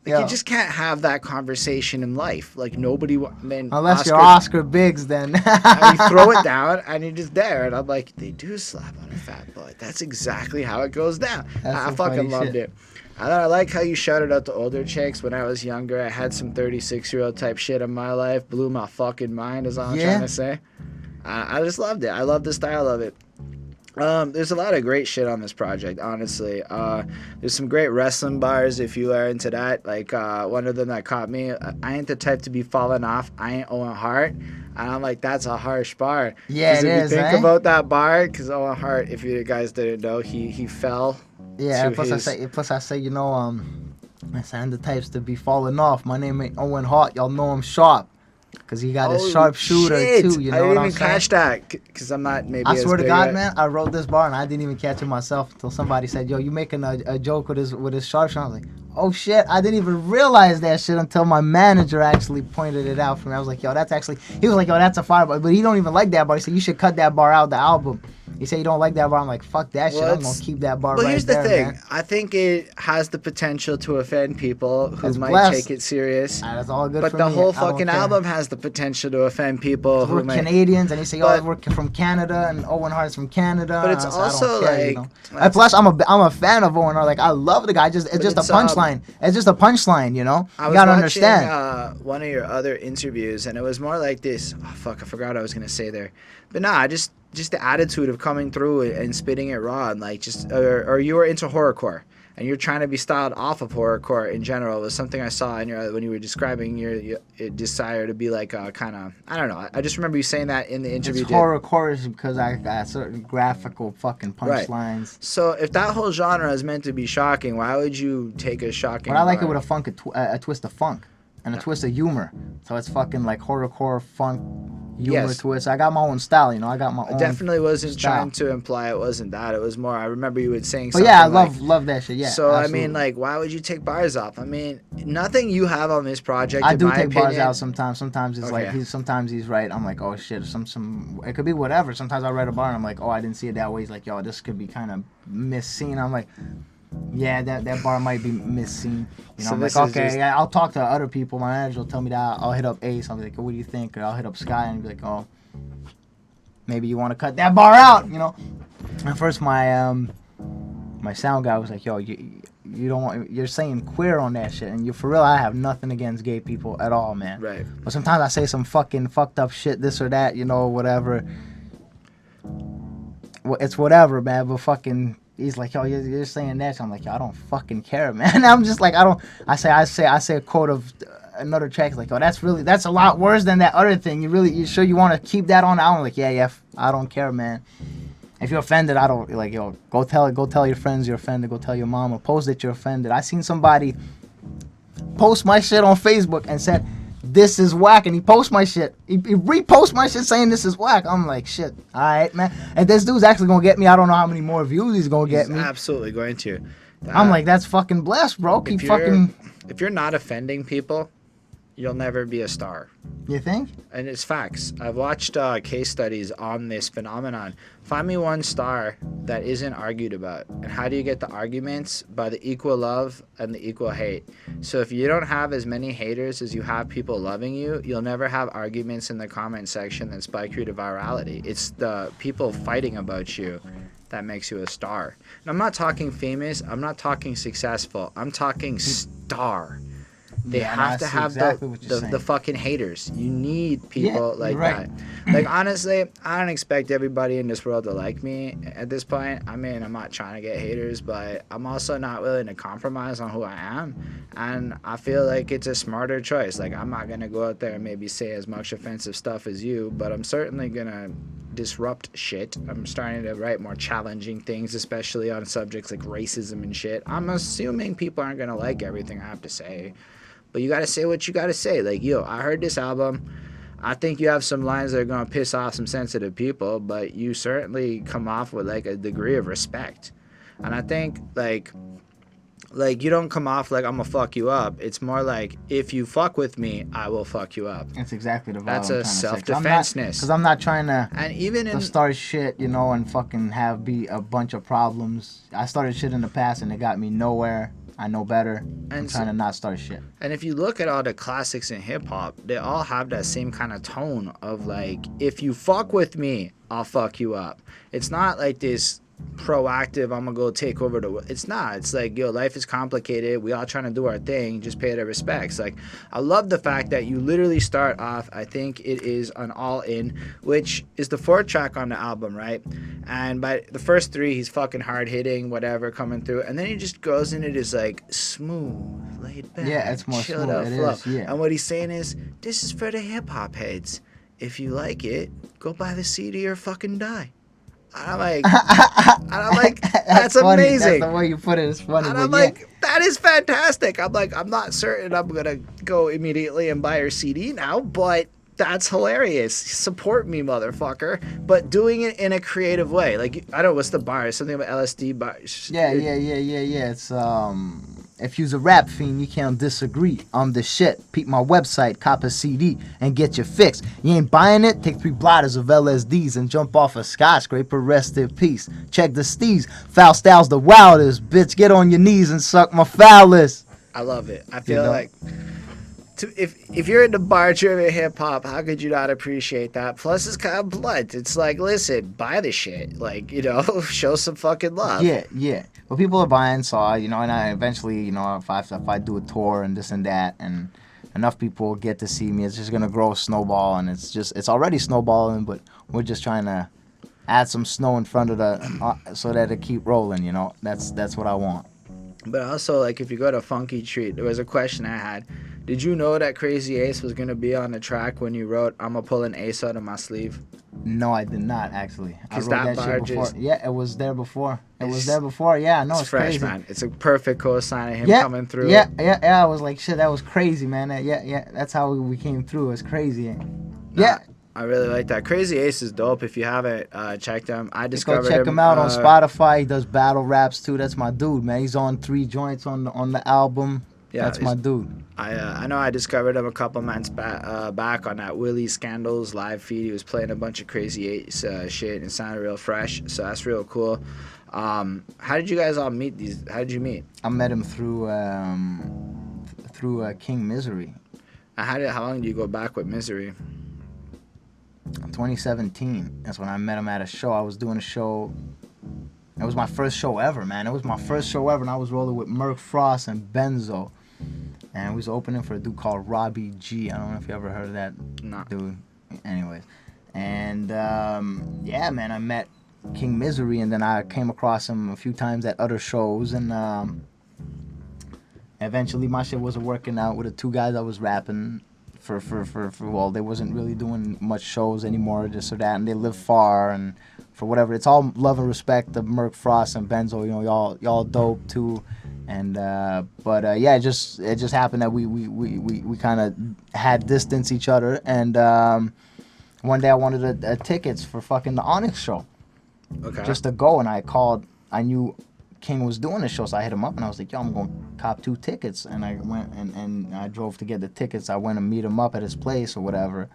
Like, you just can't have that conversation in life. Like, nobody... Unless you're Oscar Biggs, then. And you throw it down, and you're just there. And I'm like, they do slap on a fat butt. That's exactly how it goes down. I fucking loved it. I like how you shouted out the older chicks. When I was younger, I had some 36-year-old type shit in my life. Blew my fucking mind, is all I'm trying to say. I just loved it. I love the style of it. There's a lot of great shit on this project, honestly. There's some great wrestling bars if you are into that. Like, one of them that caught me, I ain't the type to be falling off. I ain't Owen Hart. And I'm like, that's a harsh bar. Yeah, it is, if you think about that bar, because Owen Hart, if you guys didn't know, he fell. Yeah, plus I say, you know, I'm the types to be falling off. My name ain't Owen Hart. Y'all know I'm sharp. Because he got a sharpshooter, too, you know what I'm saying? I didn't even catch that, because I'm not maybe I swear to God, man, I wrote this bar, and I didn't even catch it myself until somebody said, yo, you making a joke with his sharpshooter. I was like, oh, shit, I didn't even realize that shit until my manager actually pointed it out for me. I was like, yo, that's actually... He was like, yo, that's a fire bar. But he don't even like that bar. He said, you should cut that bar out of the album. He said, you don't like that bar. I'm like, fuck that shit. I'm going to keep that bar right there, here's the thing. Man. I think it has the potential to offend people who might take it serious. That's all good but for the me. whole fucking album has the potential to offend people who we're Canadians, and they say, oh, we're from Canada, and Owen Hart's from Canada. But it's also care, like... You know? Plus, I'm a fan of Owen Hart. Like, I love the guy. It's just a punchline. It's just a punchline, you know? You gotta understand. One of your other interviews, and it was more like this. Oh, fuck, I forgot what I was going to say there. But nah, just the attitude of coming through and spitting it raw, and like just or you were into horrorcore, and you're trying to be styled off of horrorcore in general. It was something I saw in your when you were describing your desire to be like a kind of, I don't know. I just remember you saying that in the interview. It's horrorcore is because I got certain graphical fucking punchlines. So if that whole genre is meant to be shocking, why would you take a shocking? But I like it with a twist of funk and a twist of humor. So it's fucking like horrorcore funk humor twist. I got my own style, you know. I got my own. I definitely wasn't style. trying to imply it wasn't that. It was more. I remember you were saying. But Something yeah, I like, love that shit. Yeah. So absolutely. I mean, like, why would you take bars off? I mean, nothing you have on this project. I in do my take opinion, bars out sometimes. Sometimes it's Okay. like sometimes he's right. I'm like, oh shit. It could be whatever. Sometimes I write a bar and I'm like, oh, I didn't see it that way. He's like, yo, this could be kind of misseen. I'm like, yeah, that bar might be misseen. You know, So I'm like, this is okay, just- yeah, I'll talk to other people. My manager will tell me that. I'll hit up Ace. I'll be like, what do you think? Or I'll hit up Sky and be like, oh, maybe you want to cut that bar out. You know. At first, my sound guy was like, yo, you don't want, you're saying queer on that shit, and you for real. I have nothing against gay people at all, man. Right. But sometimes I say some fucking fucked up shit, this or that, you know, whatever. Well, it's whatever, man. But fucking, he's like, yo, you're saying that. So I'm like, yo, I don't fucking care, man. I'm just like, I don't. I say a quote of another track. Like, oh, that's a lot worse than that other thing. You sure you want to keep that on? I'm like, yeah, I don't care, man. If you're offended, I don't like, yo, go tell your friends you're offended. Go tell your mom or post that you're offended. I seen somebody post my shit on Facebook and said, this is whack, and he posts my shit. He reposts my shit saying this is whack. I'm like, shit, all right, man. And this dude's actually gonna get me. I don't know how many more views he's gonna get He's me. absolutely going to. I'm like, that's fucking blessed, bro. Keep fucking. If you're not offending people, you'll never be a star. You think? And it's facts. I've watched case studies on this phenomenon. Find me one star that isn't argued about. And how do you get the arguments? By the equal love and the equal hate. So if you don't have as many haters as you have people loving you, you'll never have arguments in the comment section that spike you to virality. It's the people fighting about you that makes you a star. And I'm not talking famous. I'm not talking successful. I'm talking star. They have to have exactly the fucking haters. You need people like right. that. Like, honestly, I don't expect everybody in this world to like me at this point. I mean, I'm not trying to get haters, but I'm also not willing to compromise on who I am. And I feel like it's a smarter choice. Like, I'm not going to go out there and maybe say as much offensive stuff as you, but I'm certainly going to disrupt shit. I'm starting to write more challenging things, especially on subjects like racism and shit. I'm assuming people aren't going to like everything I have to say. But you gotta say what you gotta say. Like, yo, I heard this album. I think you have some lines that are gonna piss off some sensitive people, but you certainly come off with like a degree of respect. And I think like you don't come off like I'm gonna fuck you up. It's more like, if you fuck with me, I will fuck you up. That's exactly the vibe. That's I'm a trying to say. self-defenseness. Because I'm not trying to. And even in Start shit, you know, and fucking be a bunch of problems. I started shit in the past and it got me nowhere. I know better. I'm trying to not start shit. And if you look at all the classics in hip hop, they all have that same kind of tone of like, if you fuck with me, I'll fuck you up. It's not like this proactive, I'm gonna go take over the world. It's not. It's like, yo, life is complicated. We all trying to do our thing. Just pay the respects. Like, I love the fact that you literally start off, I think it is an All In, which is the 4th track on the album, right? And by the first 3, he's fucking hard hitting, whatever, coming through, and then he just goes into this like smooth, laid back, Yeah, it's more chilled smooth. out It flow. is, yeah. And what he's saying is, this is for the hip hop heads. If you like it, go buy the CD or fucking die. And I'm like, that's funny. amazing. That's the way you put it. It's funny. And but I'm like, that is fantastic. I'm like, I'm not certain I'm going to go immediately and buy her CD now, but that's hilarious. Support me, motherfucker. But doing it in a creative way. Like, I don't know, what's the bar? Something about LSD bar. Yeah. It's if you's a rap fiend, you can't disagree. I'm the shit. Peep my website, cop a CD, and get your fix. You ain't buying it? Take 3 blotters of LSDs and jump off a skyscraper. Rest in peace. Check the steez. Foul style's the wildest. Bitch, get on your knees and suck my foulest. I love it. I feel like if you're into bar trivia hip hop, how could you not appreciate that? Plus, it's kind of blunt. It's like, listen, buy the shit. Like, you know, show some fucking love. Yeah. Well, people are buying, so you know, and I eventually, you know, if I do a tour and this and that, and enough people get to see me, it's just gonna grow a snowball, and it's already snowballing, but we're just trying to add some snow in front of the so that it keep rolling. You know, that's what I want. But also, like, if you go to Funky Treat, there was a question I had. Did you know that Crazy Ace was gonna be on the track when you wrote "I'ma pull an ace out of my sleeve"? No, I did not actually. I 'Cause wrote that that shit bar before. just Yeah, it was there before. It was it's, there before. Yeah, no, it's it's fresh, crazy. man. It's a perfect co-sign of him Yeah, coming through. yeah. I was like, shit, that was crazy, man. Yeah. That's how we came through. It was crazy. Nah, Yeah, I really like that. Crazy Ace is dope. If you haven't checked him, I you go discovered check him him. out on Spotify. He does battle raps too. That's my dude, man. He's on 3 joints on the album. Yeah, That's my dude. I know I discovered him a couple months back on that Willie Scandals live feed. He was playing a bunch of Crazy Ace shit and it sounded real fresh. So that's real cool. How did you guys all meet these? How did you meet? I met him through King Misery, How long do you go back with Misery? 2017. That's when I met him at a show. I was doing a show. It was my first show ever, man. It was my first show ever, and I was rolling with Merc Frost and Benzo. And we was opening for a dude called Robbie G. I don't know if you ever heard of that Nah. dude. Anyways. And, yeah, man, I met King Misery, and then I came across him a few times at other shows, and eventually my shit wasn't working out with the 2 guys I was rapping for well, they wasn't really doing much shows anymore, just so that, and they live far, and for whatever, it's all love and respect of Merc Frost and Benzo, you know, y'all dope too, and yeah, it just happened that we kind of had distance each other, and one day I wanted a tickets for fucking the Onyx show, Okay. just to go, and I knew King was doing the show, so I hit him up and I was like, yo, I'm gonna cop 2 tickets, and I went and I drove to get the tickets. I went to meet him up at his place or whatever.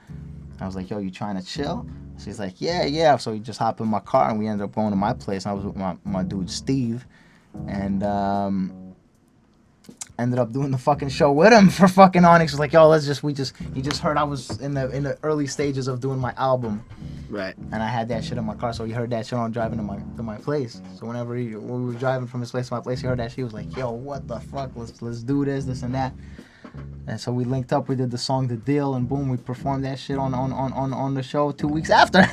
I was like, yo, you trying to chill? So he's like, yeah. So he just hopped in my car and we ended up going to my place, and I was with my dude Steve, and ended up doing the fucking show with him for fucking Onyx. Was like, yo, he just heard I was in the early stages of doing my album. Right. And I had that shit in my car, so he heard that shit on driving to my place. So when we were driving from his place to my place, he heard that shit. He was like, "Yo, what the fuck? Let's do this and that." And so we linked up. We did the song "The Deal," and boom, we performed that shit on the show 2 weeks after.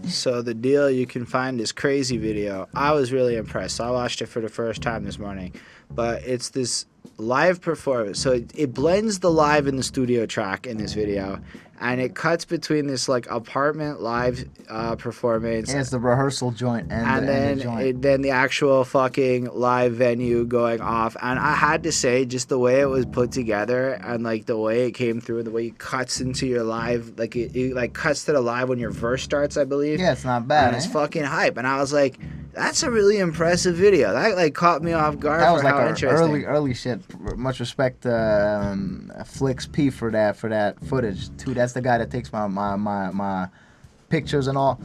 So The Deal, you can find this crazy video. I was really impressed. So I watched it for the first time this morning, but it's this live performance. So it blends the live and the studio track in this video, and it cuts between this like apartment live performance. Yeah, it's the rehearsal joint and then the joint. then the actual fucking live venue going off, and I had to say, just the way it was put together and like the way it came through, the way it cuts into your live, like it like cuts to the live when your verse starts, I believe. Yeah, it's not bad. And it's fucking hype, and I was like, that's a really impressive video. That like caught me off guard. That for was like how interesting. early shit. Much respect to Flix P for that footage too. That's the guy that takes my pictures and all.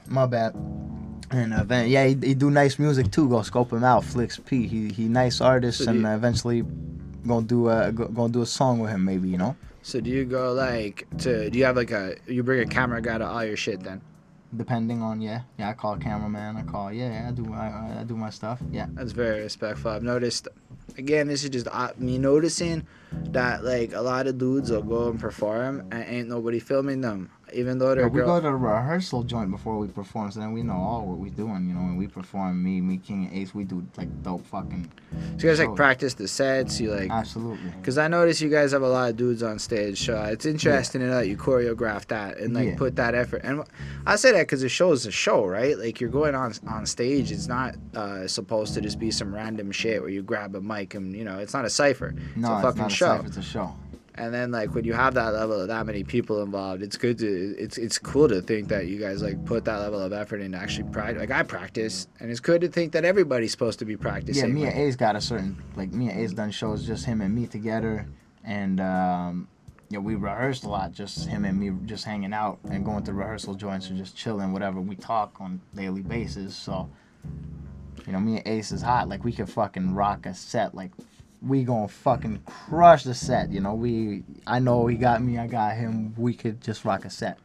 My bad. And yeah, he do nice music too. Go scope him out, Flix P. He nice artist, So and eventually gonna do a song with him, maybe, you know. So do you go like to? Do you have like you bring a camera guy to all your shit then? Depending on I call a cameraman. I do my stuff. Yeah. That's very respectful. I've noticed, again, this is just me noticing that like a lot of dudes will go and perform and ain't nobody filming them, even though they're We go to a rehearsal joint before we perform, so then we know all what we doing. You know, when we perform, me, King, and Ace, we do like dope fucking. So you guys like shows. practice the sets, you like. Absolutely. Because I notice you guys have a lot of dudes on stage, so it's interesting to know that you choreograph that and like put that effort. And I say that because the show is a show, right? Like you're going on stage. It's not supposed to just be some random shit where you grab a mic and it's not a cipher. No, it's a fucking not show. A cipher, it's a show. And then like when you have that level of that many people involved, it's good to it's cool to think that you guys like put that level of effort into actually practice. Like I practice, and it's good to think that everybody's supposed to be practicing. Yeah, me and Ace got a certain me and Ace done shows just him and me together, and we rehearsed a lot, just him and me just hanging out and going to rehearsal joints and just chilling, whatever. We talk on a daily basis, so me and Ace is hot. Like we could fucking rock a set like. We gonna fucking crush the set, I know he got me, I got him. We could just rock a set.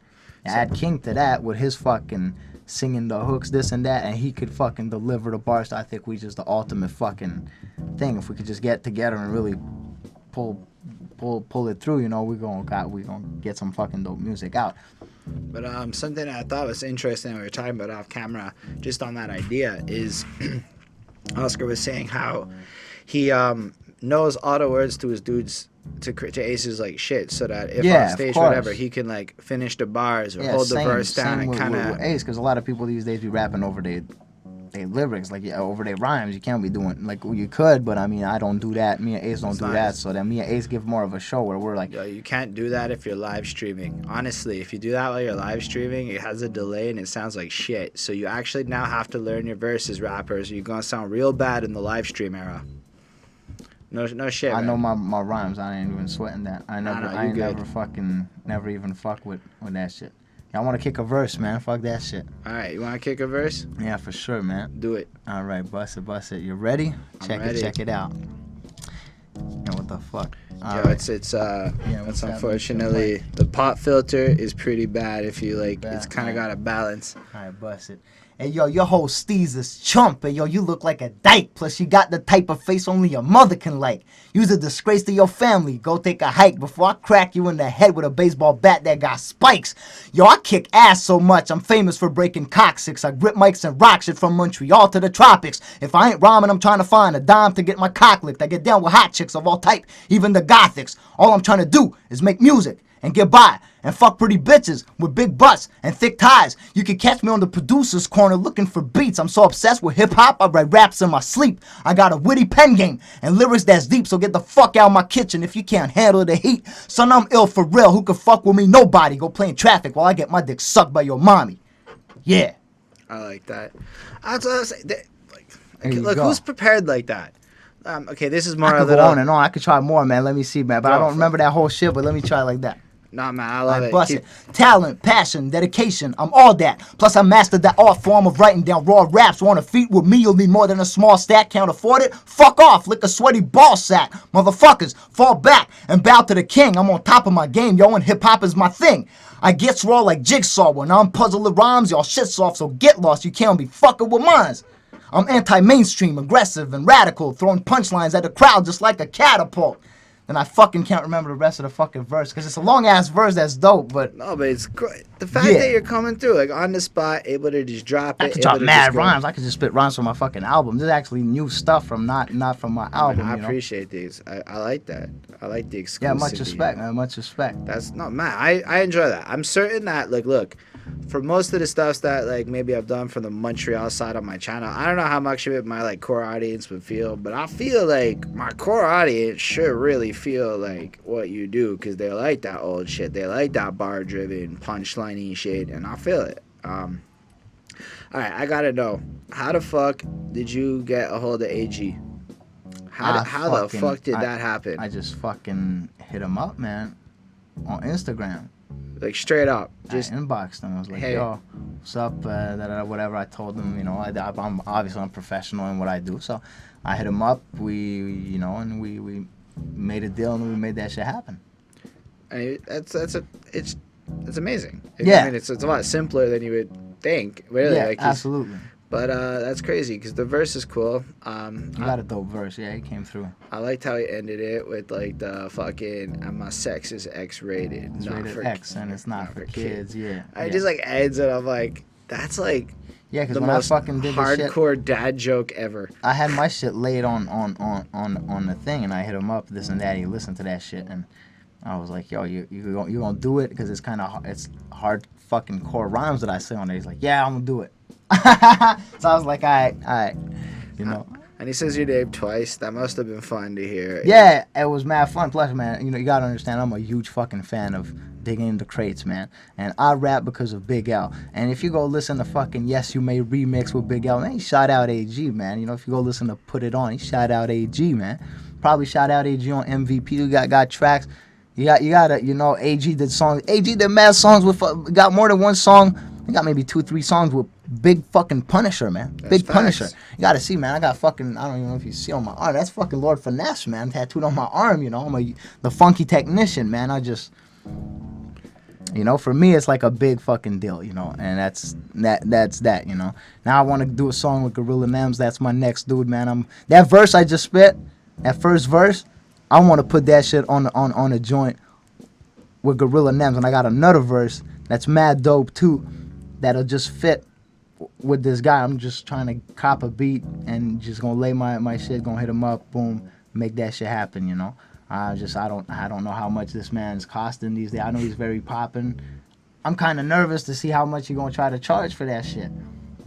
Add King to that with his fucking singing the hooks, this and that, and he could fucking deliver the bars. I think we just the ultimate fucking thing. If we could just get together and really pull it through, we gonna get some fucking dope music out. But something I thought was interesting we were talking about off camera, just on that idea, is Oscar was saying how he knows all the words to his dudes to Ace's like shit, so that if Yeah, on of stage or course. whatever, he can like finish the bars or Yeah, hold same, the verse down same and with, kind with of. Ace, because a lot of people these days be rapping over their lyrics, like yeah, over their rhymes. You can't be doing like well, you could, but I mean I don't do that. Me and Ace don't It's do not that. as- So then me and Ace give more of a show where we're like, Yo, you can't do that if you're live streaming. Honestly, if you do that while you're live streaming, it has a delay and it sounds like shit. So you actually now have to learn your verses, rappers. Or you're gonna sound real bad in the live stream era. No shit, I know man. my rhymes. I ain't even sweating that. I Nah, never you I ain't good. never even fuck with that shit. Y'all want to kick a verse, man? Fuck that shit. All right, you want to kick a verse? Yeah, for sure, man. Do it. All right, bust it. You ready? I'm ready. Check it out. Yeah, what the fuck? All Yo, right. it's what's unfortunately happening? the pop filter is pretty bad. If you like, Bad, it's kind of man. got a balance. All right, bust it. Hey, yo, your whole steez is chump. And yo, you look like a dyke. Plus, you got the type of face only your mother can like. You's a disgrace to your family. Go take a hike before I crack you in the head with a baseball bat that got spikes. Yo, I kick ass so much. I'm famous for breaking coccyx. I grip mics and rock shit from Montreal to the tropics. If I ain't rhyming, I'm trying to find a dime to get my cock licked. I get down with hot chicks of all type, even the gothics. All I'm trying to do is make music and get by and fuck pretty bitches with big butts and thick ties. You can catch me on the producer's corner looking for beats. I'm so obsessed with hip hop, I write raps in my sleep. I got a witty pen game and lyrics that's deep, so get the fuck out of my kitchen if you can't handle the heat. Son, I'm ill for real. Who can fuck with me? Nobody. Go play in traffic while I get my dick sucked by your mommy. Yeah. I like that. That's what I was saying. There you Look, go. who's prepared like that? Okay, this is I more a could go little. on and on. I could try more, man. Let me see, man. But Go I don't for remember that whole shit, but let me try like that. Nah, man, I love I it. bust Keep- it. Talent, passion, dedication, I'm all that. Plus I mastered that art form of writing down raw raps. Want a feat with me, you'll need more than a small stack. Can't afford it? Fuck off, lick a sweaty ball sack. Motherfuckers, fall back and bow to the king. I'm on top of my game, yo, and hip hop is my thing. I gets raw like Jigsaw. When I'm puzzling rhymes, y'all shit soft, so get lost. You can't be fucking with mines. I'm anti-mainstream, aggressive, and radical, throwing punchlines at the crowd just like a catapult. And I fucking can't remember the rest of the fucking verse because it's a long ass verse that's dope, but No, but it's great. The fact Yeah. that you're coming through, like on the spot, able to just drop it. I could able drop to mad just go- rhymes. I could just spit rhymes from my fucking album. This is actually new stuff from not from my album. I you know? appreciate these. I like that. I like the exclusivity. Yeah, much respect, man. Much respect. That's not man. I enjoy that. I'm certain that like look, for most of the stuff that like maybe I've done from the Montreal side of my channel, I don't know how much of it my like core audience would feel, but I feel like my core audience should really feel like what you do because they like that old shit. They like that bar driven punchliney shit, and I feel it. All right, I gotta know how the fuck did you get a hold of AG? How the fuck did that happen? I just fucking hit him up, man, on Instagram. Like straight up, Just just inboxed him. I was like, Hey. yo, what's up? Whatever. I told him, you know, I'm professional in what I do. So I hit him up. And we made a deal and we made that shit happen. it's amazing. Yeah. I mean, it's a lot simpler than you would think. Really, Yeah, like he's- absolutely. But that's crazy because the verse is cool. You got a dope verse. Yeah, he came through. I liked how he ended it with like the fucking "and my sex is X-rated, It's not rated for X and it's not for kids. Yeah. I yeah. just like ends it. I'm like, that's like Yeah, because the when I most fucking did the shit, hardcore dad joke ever. I had my shit laid on the thing, and I hit him up, this and that. He listened to that shit, and I was like, "Yo, you gonna do it?" Because it's hard fucking core rhymes that I say on there. He's like, "Yeah, I'm gonna do it." So I was like, "All right, you know." And he says your name twice. That must have been fun to hear. Yeah, it was mad fun. Plus, man, you gotta understand, I'm a huge fucking fan of digging into crates, man. And I rap because of Big L. And if you go listen to fucking Yes You May remix with Big L, man, he shout out AG, man. You know, if you go listen to Put It On, he shout out AG, man. Probably shout out AG on MVP. You got tracks. You gotta, AG did songs. AG did mad songs with, got more than one song. He got maybe 2-3 songs with Big fucking Punisher, man. That's Big facts. Punisher. You gotta see, man. I got fucking, I don't even know if you see on my arm. That's fucking Lord Finesse, man. Tattooed on my arm, I'm the funky technician, man. I just, for me, it's like a big fucking deal, and that's that. Now I want to do a song with Gorilla Nems. That's my next dude, man. That verse I just spit, that first verse, I want to put that shit on a joint with Gorilla Nems, and I got another verse that's mad dope too, that'll just fit with this guy, I'm just trying to cop a beat and just gonna lay my shit, gonna hit him up, boom, make that shit happen, you know. I don't know how much this man's costing these days. I know he's very popping. I'm kind of nervous to see how much you're gonna try to charge for that shit,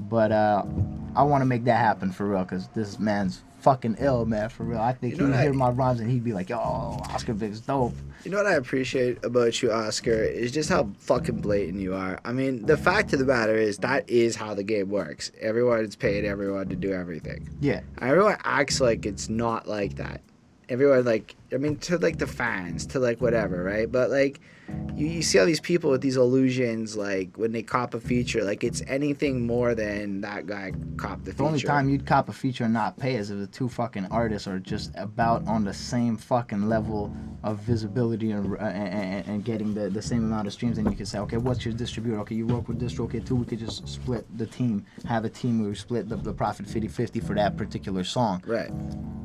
but I want to make that happen for real, cause this man's fucking ill, man, for real. I think he'd hear my rhymes and he'd be like, yo, Oscar Vic's dope. You know what I appreciate about you, Oscar, is just how fucking blatant you are. I mean, the fact of the matter is that is how the game works. Everyone's paid everyone to do everything. Yeah. Everyone acts like it's not like that. Everyone, like, I mean, to, like, the fans, to, like, whatever, right? But, like, you see all these people with these illusions, like, when they cop a feature, like, it's anything more than that guy copped the feature. The only time you'd cop a feature and not pay is if the two fucking artists are just about on the same fucking level of visibility and getting the same amount of streams. And you can say, okay, what's your distributor? Okay, you work with distro. Okay, too, we could just split the team, have a team where we split the profit 50-50 for that particular song. Right.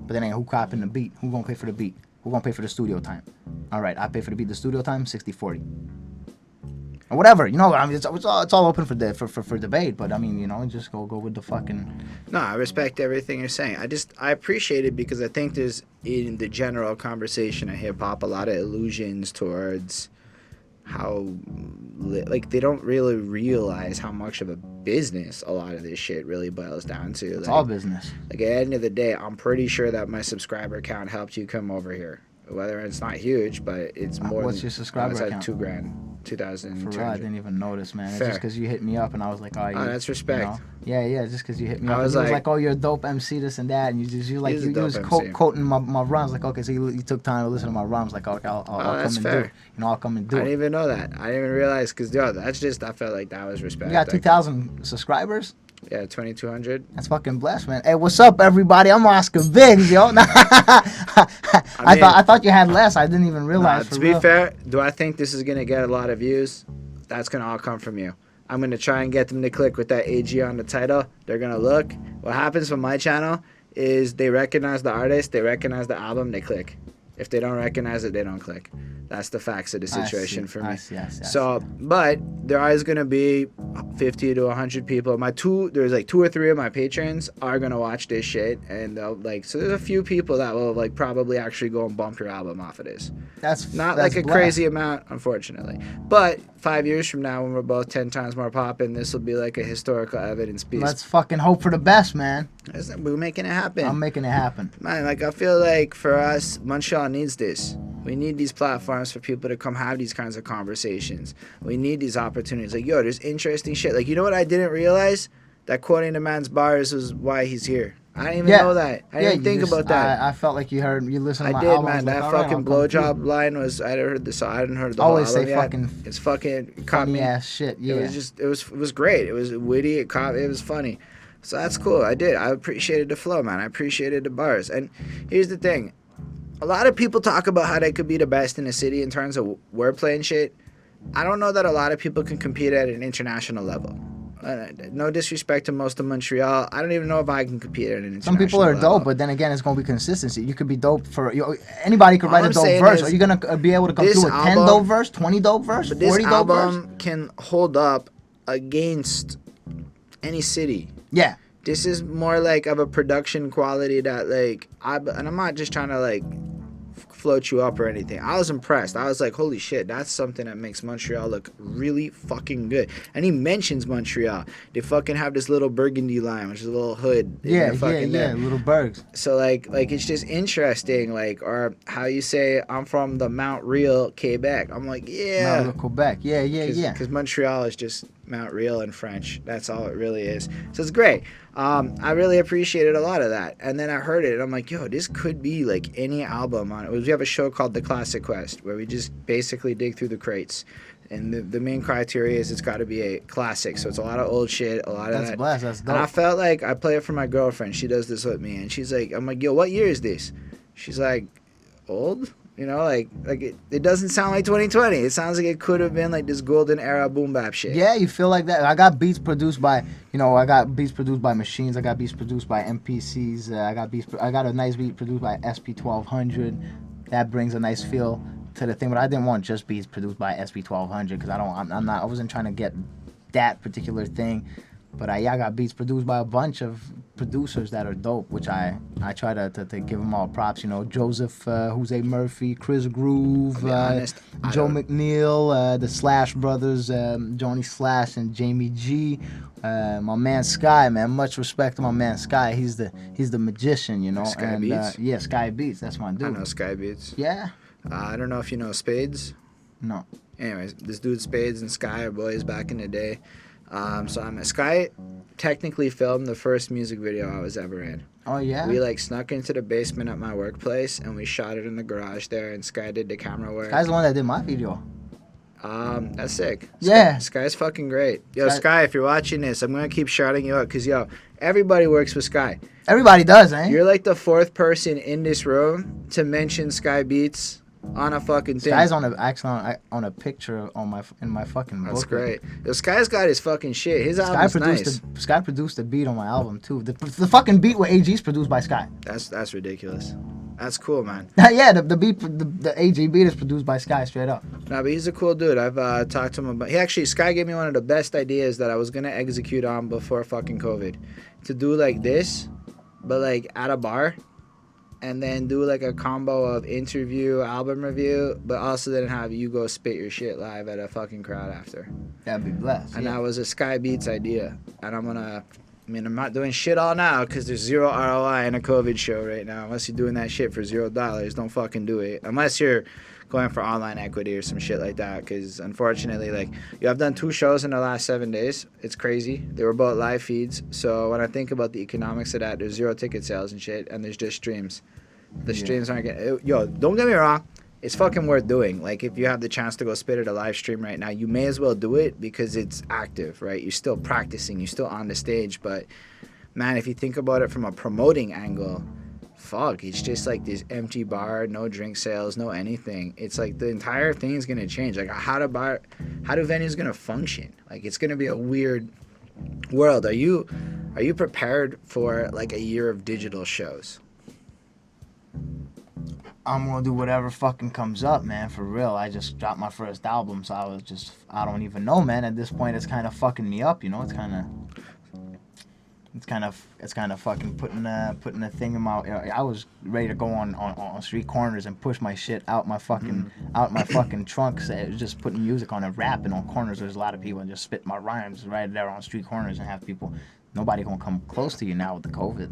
But then who copping the beat? Who gonna pay for the beat? Who gonna pay for the studio time? All right, I pay for the beat, the studio time, 60-40. Or whatever, you know. I mean, it's all open for debate. But I mean, you know, just go with the fucking. No, I respect everything you're saying. I appreciate it because I think there's in the general conversation of hip hop a lot of illusions towards how like they don't really realize how much of a business a lot of this shit really boils down to. It's all business. Like at the end of the day, I'm pretty sure that my subscriber count helped you come over here. Whether it's not huge, but it's more. What's your subscriber count? It's like $2,000, 2,000. For real, I didn't even notice, man. It's Fair. just because you hit me up and I was like, oh, that's respect. You know? Yeah, just because you hit me up. I was like, oh, you're a dope MC, this and that, and you was quoting my rhymes. Like, okay, so you took time to listen to my rhymes. Like, okay, I'll come and do it. You know, I'll come and do it. I didn't even know that. I didn't even realize because that's just I felt like that was respect. You got 2,000 subscribers. Yeah, 2,200. That's fucking blessed, man. Hey, what's up, everybody? I'm Oscar Biggs, yo. I thought you had less. I didn't even realize. To be fair, do I think this is gonna get a lot of views? That's gonna all come from you. I'm gonna try and get them to click with that AG on the title. They're gonna look. What happens with my channel is they recognize the artist, they recognize the album, they click. If they don't recognize it, they don't click. That's the facts of the situation for me. I see. So, but there is going to be 50 to 100 people. There's like 2 or 3 of my patrons are going to watch this shit. And they'll so there's a few people that will like probably actually go and bump your album off of this. That's like a crazy amount, unfortunately. But 5 years from now, when we're both 10 times more popping, this will be like a historical evidence piece. Let's fucking hope for the best, man. We're making it happen. I'm making it happen. Man, like I feel like for us, Montreal needs this. We need these platforms for people to come have these kinds of conversations. We need these opportunities. Like, yo, there's interesting shit. Like, you know what I didn't realize? That quoting the man's bars was why he's here. I didn't even know that. I didn't think about that. I felt like you listened to my album. I did, man. That fucking blowjob line was, I hadn't heard the song. I hadn't heard the whole album always say yet. fucking. It's fucking funny ass shit. Yeah. It was great. It was witty. It was funny. So that's cool. I appreciated the flow, man. I appreciated the bars. And here's the thing. A lot of people talk about how they could be the best in the city in terms of wordplay and shit. I don't know that a lot of people can compete at an international level. No disrespect to most of Montreal. I don't even know if I can compete at an international level. Some people are dope, but then again, it's going to be consistency. You could be dope for... anybody could write a dope verse. Are you going to be able to come through with 10 dope verse, 20 dope verse, 40 dope verse? This album can hold up against any city. Yeah. This is more like of a production quality that like and I'm not just trying to like float you up or anything. I was impressed. I was like, holy shit, that's something that makes Montreal look really fucking good. And he mentions Montreal. They fucking have this little burgundy line, which is a little hood. Yeah, little bergs. So like it's just interesting, like, or how you say I'm from the Mount Real, Quebec. I'm like, yeah. Mount Real, Quebec. Yeah. Because Montreal is just Mount Real in French. That's all it really is. So it's great. I really appreciated a lot of that. And then I heard it and I'm like, yo, this could be like any album on it. We have a show called The Classic Quest where we just basically dig through the crates. And the main criteria is it's got to be a classic. So it's a lot of old shit, a lot of that. That's dope. And I felt like I play it for my girlfriend. She does this with me. And she's like, I'm like, yo, what year is this? She's like, old? You know, like it doesn't sound like 2020. It sounds like it could have been like this golden era boom bap shit. Yeah, you feel like that. I got beats produced by, I got beats produced by machines. I got beats produced by MPCs. I got a nice beat produced by SP1200. That brings a nice feel to the thing. But I didn't want just beats produced by SP1200 because I wasn't trying to get that particular thing. But yeah, I got beats produced by a bunch of producers that are dope, which I try to give them all props. You know, Joseph, Jose Murphy, Chris Groove, I'll be honest, I Joe don't. McNeil, the Slash brothers, Johnny Slash and Jamie G. My man Sky, man, much respect to my man Sky. He's the magician, you know. Sky and Beats? yeah, Sky Beats, that's my I dude. know Sky Beats. Yeah. I don't know if you know Spades. No. Anyways, this dude Spades and Sky are boys back in the day. Sky technically filmed the first music video I was ever in. Oh yeah. We like snuck into the basement at my workplace and we shot it in the garage there. And Sky did the camera work. Sky's the one that did my video. That's sick. Yeah. Sky's fucking great. Yo, Sky- Sky, if you're watching this, I'm gonna keep shouting you out because everybody works with Sky. Everybody does, eh? You're like the fourth person in this room to mention Sky Beats on a fucking thing. Sky's on a picture in my fucking book. That's great. Yo, Sky's got his fucking shit. His Sky album's produced nice. Sky produced the beat on my album too. The fucking beat with AG's produced by Sky. That's ridiculous. That's cool, man. Yeah, the beat the AG beat is produced by Sky straight up. No, but he's a cool dude. I've talked to him about. Sky gave me one of the best ideas that I was gonna execute on before fucking COVID, to do like this, but like at a bar, and then do like a combo of interview, album review, but also then have you go spit your shit live at a fucking crowd after. That'd be blessed. And yeah. that was a Sky Beats idea, and I'm not doing shit all now because there's zero ROI in a COVID show right now. Unless you're doing that shit for $0, don't fucking do it. Unless you're going for online equity or some shit like that. Because unfortunately, I've done 2 shows in the last 7 days. It's crazy. They were both live feeds. So when I think about the economics of that, there's 0 ticket sales and shit, and there's just streams. The streams aren't getting. Yo, don't get me wrong. It's fucking worth doing. Like, if you have the chance to go spit at a live stream right now, you may as well do it because it's active, right? You're still practicing. You're still on the stage. But, man, if you think about it from a promoting angle, fuck, it's just like this empty bar, no drink sales, no anything. It's like the entire thing is going to change. Like, how do venues going to function? Like, it's going to be a weird world. Are you prepared for, like, a year of digital shows? I'm gonna do whatever fucking comes up, man. For real. I just dropped my first album, so I don't even know, man. At this point, it's kind of fucking me up, you know. It's kind of fucking putting a thing in my. I was ready to go on street corners and push my shit out my fucking trunk. So it was just putting music on and rapping on corners. There's a lot of people and just spit my rhymes right there on street corners and have people. Nobody gonna come close to you now with the COVID.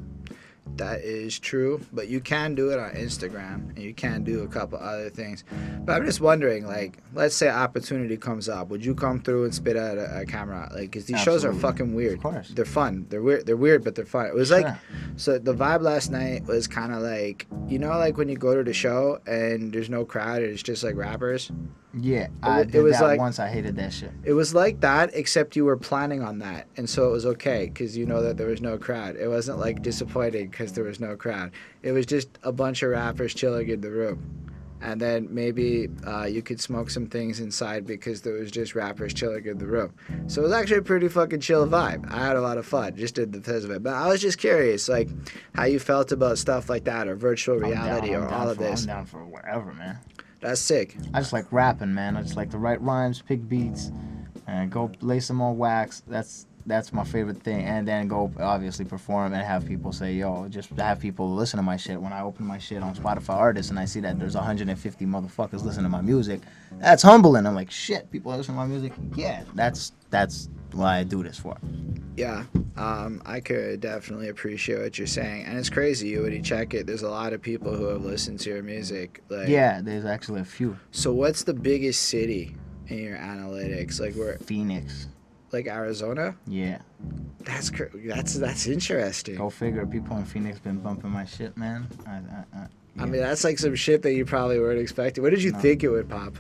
That is true, but you can do it on Instagram, and you can do a couple other things. But I'm just wondering, like, let's say opportunity comes up, would you come through and spit at a camera? Like, because these shows are fucking weird. Of course. They're fun. They're weird, but they're fun. It was Sure. like, so the vibe last night was kind of like, you know, like when you go to the show and there's no crowd, it's just like rappers. Yeah, I did was that like- once. I hated that shit. It was like that, except you were planning on that, and so it was okay because you know that there was no crowd. It wasn't like disappointing because there was no crowd. It was just a bunch of rappers chilling in the room, and then maybe you could smoke some things inside because there was just rappers chilling in the room. So it was actually a pretty fucking chill vibe. I had a lot of fun, just did the test of it. But I was just curious, like, how you felt about stuff like that, or virtual reality, or all of this. I'm down for whatever, man. That's sick. I just like rapping, man. I just like to write rhymes, pick beats, and go lace them on wax. That's my favorite thing. And then go obviously perform and have people say, yo, just have people listen to my shit. When I open my shit on Spotify Artists and I see that there's 150 motherfuckers listening to my music, that's humbling. I'm like, shit, people listen to my music. Yeah, that's what I do this for. Yeah, I could definitely appreciate what you're saying, and it's crazy. When you check it, there's a lot of people who have listened to your music. Like, Yeah, there's actually a few. So what's the biggest city in your analytics? Like where? Phoenix. Like Arizona? Yeah. That's interesting. Go figure. People in Phoenix been bumping my shit, man. I mean, that's like some shit that you probably weren't expecting. What did you think it would pop?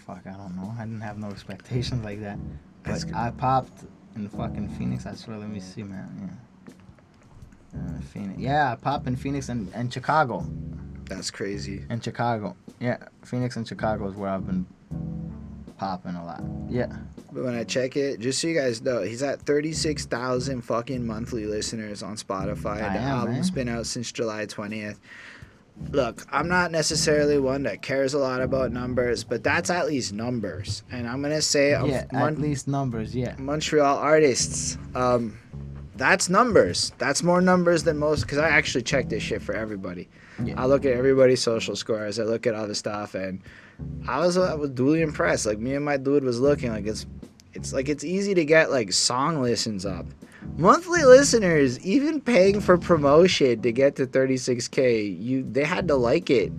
Fuck, I don't know. I didn't have no expectations like that. That's But good. I popped in fucking Phoenix. I swear, let me see, man. Yeah. Phoenix. Yeah, I popped in Phoenix and Chicago. That's crazy. In Chicago. Yeah, Phoenix and Chicago is where I've been popping a lot. Yeah. But when I check it, just so you guys know, he's at 36,000 fucking monthly listeners on Spotify. I The am, album's man. been out since July 20th. look, I'm not necessarily one that cares a lot about numbers, but that's at least numbers. And I'm gonna say, Yeah, at least numbers. Yeah. Montreal artists, that's numbers. That's more numbers than most. Because I actually check this shit for everybody. Yeah. I look at everybody's social scores. I look at all the stuff, and I was duly impressed. Like me and my dude was looking like it's easy to get like song listens up. Monthly listeners, even paying for promotion to get to 36K, they had to like it.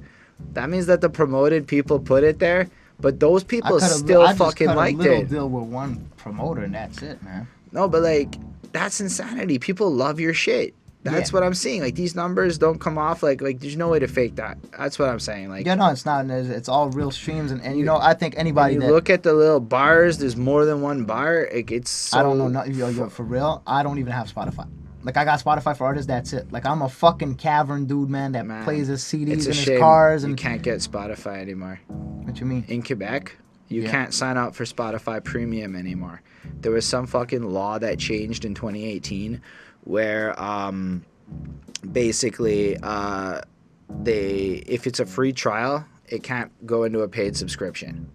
That means that the promoted people put it there, but those people still fucking liked I just cut a little it. deal with one promoter, and that's it, man. No, but like that's insanity. People love your shit. That's what I'm seeing. Like these numbers don't come off like there's no way to fake that. That's what I'm saying. Like Yeah, no, it's not. It's all real streams, and you know, I think anybody you that look at the little bars, there's more than one bar. It's so, I don't know, yo, for real, I don't even have Spotify. Like I got Spotify for artists. That's it. Like I'm a fucking cavern dude, man, that plays his CDs it's a in shame his cars. And you can't get Spotify anymore. What you mean? In Quebec, you can't sign up for Spotify Premium anymore. There was some fucking law that changed in 2018 where basically if it's a free trial, it can't go into a paid subscription.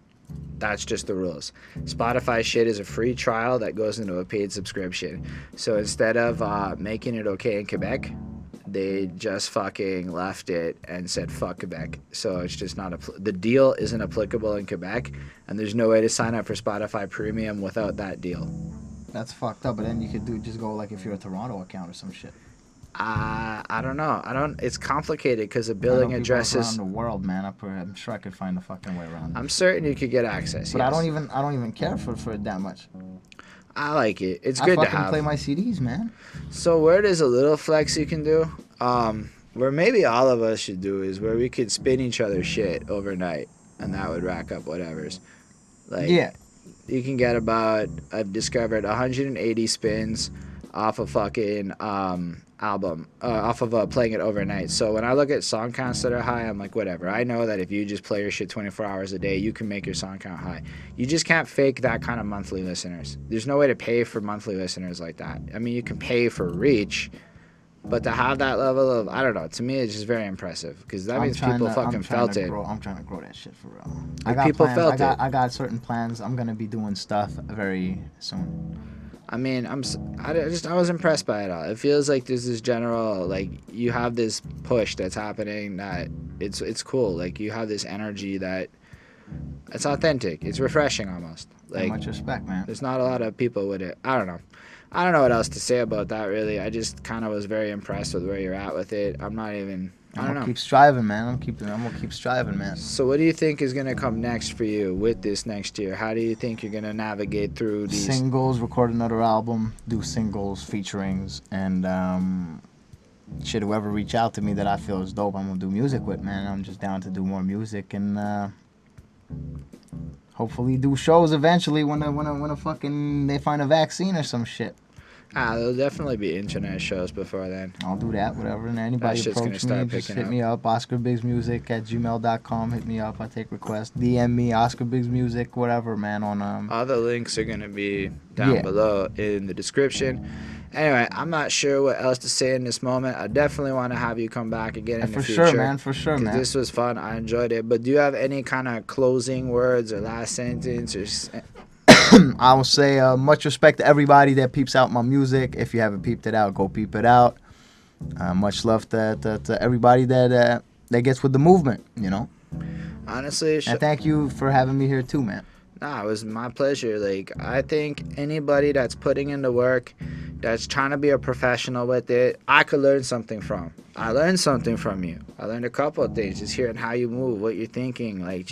That's just the rules. Spotify shit is a free trial that goes into a paid subscription. So instead of making it okay in Quebec, they just fucking left it and said fuck Quebec. So it's just not the deal isn't applicable in Quebec, and there's no way to sign up for Spotify Premium without that deal. That's fucked up. But then you could just go like if you're a Toronto account or some shit. I don't know. It's complicated because the billing addresses around the world, man. I'm sure I could find a fucking way around it. I'm certain you could get access. But yes. I don't even care for it that much. I like it. It's good to have. I fucking play my CDs, man. So where there's a little flex you can do, where maybe all of us should do is where we could spin each other's shit overnight, and that would rack up whatever's. Like you can get about I've discovered 180 spins off a fucking album off of playing it overnight. So when I look at song counts that are high, I'm like, whatever. I know that if you just play your shit 24 hours a day, you can make your song count high. You just can't fake that kind of monthly listeners. There's no way to pay for monthly listeners like that. I mean, you can pay for reach, but to have that level of, I don't know, to me it's just very impressive because that means people fucking felt it. I'm trying to grow that shit for real. Like people felt it. I got certain plans. I'm gonna be doing stuff very soon. I mean, I was impressed by it all. It feels like there's this general, like, you have this push that's happening that it's cool. Like, you have this energy that it's authentic. It's refreshing almost. Like, much respect, man. There's not a lot of people with it. I don't know. I don't know what else to say about that, really. I just kind of was very impressed with where you're at with it. I'm gonna keep striving, man. I'm gonna keep striving, man. So what do you think is gonna come next for you with this next year? How do you think you're gonna navigate through these singles, record another album, do singles, featurings, and whoever reach out to me that I feel is dope, I'm gonna do music with, man. I'm just down to do more music and hopefully do shows eventually when they find a vaccine or some shit. There'll definitely be internet shows before then. I'll do that, whatever. And anybody approach me, just hit me up. OscarBiggsMusic@gmail.com. Hit me up. I take requests. DM me, OscarBiggsMusic, whatever, man. On all the links are gonna be down below in the description. Anyway, I'm not sure what else to say in this moment. I definitely want to have you come back again in the future. For sure, man. This was fun. I enjoyed it. But do you have any kind of closing words or last sentence or? I will say much respect to everybody that peeps out my music. If you haven't peeped it out, go peep it out. Much love to everybody that gets with the movement, you know. Honestly, and thank you for having me here too, man. Nah, it was my pleasure. Like, I think anybody that's putting in the work, that's trying to be a professional with it, I could learn something from. I learned something from you. I learned a couple of things, just hearing how you move, what you're thinking. Like,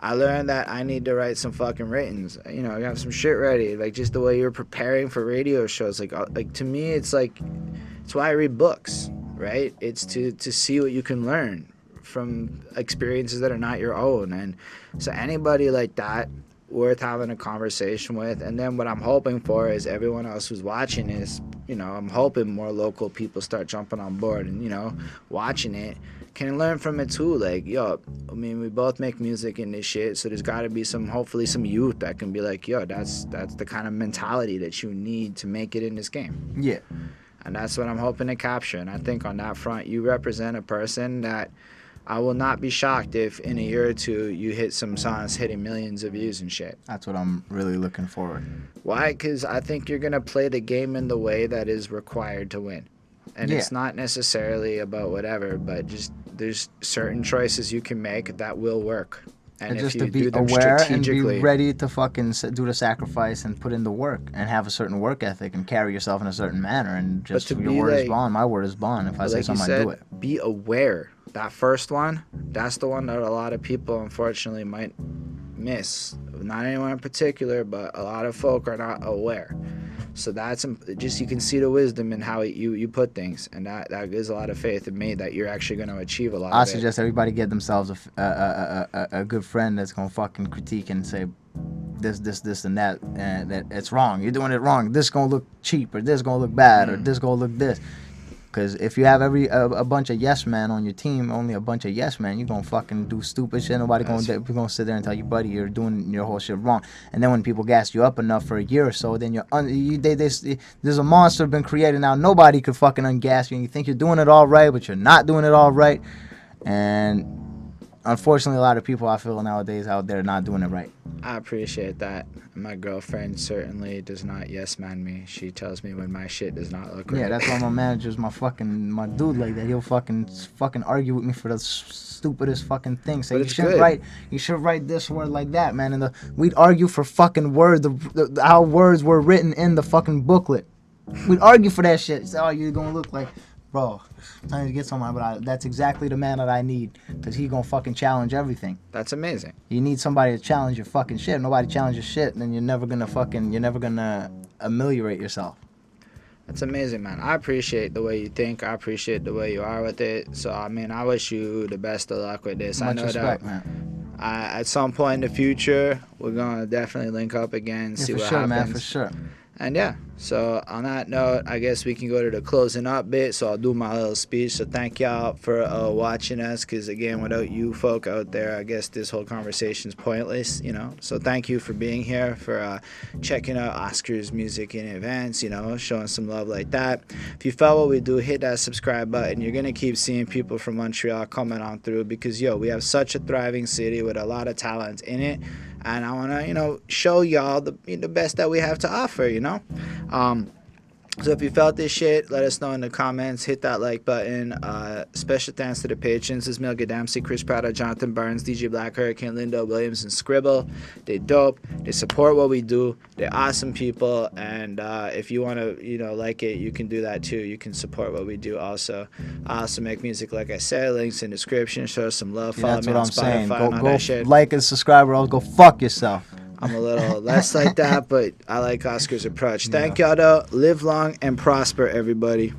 I learned that I need to write some fucking writtens. You know, have some shit ready. Like, just the way you're preparing for radio shows. Like to me, it's why I read books, right? It's to see what you can learn from experiences that are not your own. And so anybody like that, worth having a conversation with. And then what I'm hoping for is everyone else who's watching is, you know, I'm hoping more local people start jumping on board and, you know, watching it, can learn from it too. Like, yo, I mean, we both make music in this shit, so there's got to be hopefully some youth that can be like, yo, that's the kind of mentality that you need to make it in this game. Yeah. And that's what I'm hoping to capture. And I think on that front, you represent a person that I will not be shocked if in a year or two you hit some songs hitting millions of views and shit. That's what I'm really looking forward. Why? Because I think you're going to play the game in the way that is required to win. And Yeah. it's not necessarily about whatever, but just there's certain choices you can make that will work. And if just you to be do them aware and strategically, be ready to fucking do the sacrifice and put in the work and have a certain work ethic and carry yourself in a certain manner. And just to your be word is like- bond, my word is bond. If I But say like you something, I do said, it. be aware. That first one, that's the one that a lot of people unfortunately might miss. Not anyone in particular, but a lot of folk are not aware. So that's just, you can see the wisdom in how you put things, and that gives a lot of faith in me that you're actually going to achieve a lot I of suggest everybody get themselves a good friend that's gonna fucking critique and say this and that, and that it's wrong. You're doing it wrong. This gonna look cheap, or this gonna look bad, or this gonna look this. Because if you have a bunch of yes men on your team, only a bunch of yes men, you're gonna fucking do stupid shit. Nobody gonna sit there and tell you, buddy, you're doing your whole shit wrong. And then when people gas you up enough for a year or so, then there's a monster been created now. Nobody could fucking ungas you, and you think you're doing it all right, but you're not doing it all right. And unfortunately, a lot of people I feel nowadays out there not doing it right. I appreciate that. My girlfriend certainly does not yes man me. She tells me when my shit does not look right. Yeah, that's why my manager's my dude like that. He'll fucking argue with me for the stupidest fucking thing. Say But you it's shouldn't good. write this word like that, man. And we'd argue for fucking words, how words were written in the fucking booklet. We'd argue for that shit. Say, oh, you're gonna look like, bro. Time to get someone, but that's exactly the man that I need, because he gonna fucking challenge everything. That's amazing. You need somebody to challenge your fucking shit. If nobody challenges shit, then you're never gonna ameliorate yourself. That's amazing, man. I appreciate the way you think. I appreciate the way you are with it. So, I mean, I wish you the best of luck with this. I Much know respect, that man. at some point in the future, we're going to definitely link up again, Yeah, see for what sure, happens. man, for sure. And yeah, so on that note, I guess we can go to the closing up bit. So I'll do my little speech. So thank y'all for watching us, because again, without you folk out there, I guess this whole conversation is pointless, you know. So thank you for being here, for checking out Oscar's music in advance, you know, showing some love like that. If you felt what we do, hit that subscribe button. You're gonna keep seeing people from Montreal coming on through, because we have such a thriving city with a lot of talent in it. And I want to, show y'all the best that we have to offer, So if you felt this shit, let us know in the comments. Hit that like button. Special thanks to the patrons: Ismail Gadamsi, Chris Prado, Jonathan Barnes, DJ Black, Hurricane, Lindo, Williams, and Scribble. They dope. They support what we do. They're awesome people. And if you want to, like it, you can do that too. You can support what we do also. I also make music, like I said. Links in the description. Show us some love. Follow That's me what on I'm saying. Spotify and all Go that shit. like and subscribe, or else go fuck yourself. I'm a little less like that, but I like Oscar's approach. Thank y'all, though. Live long and prosper, everybody.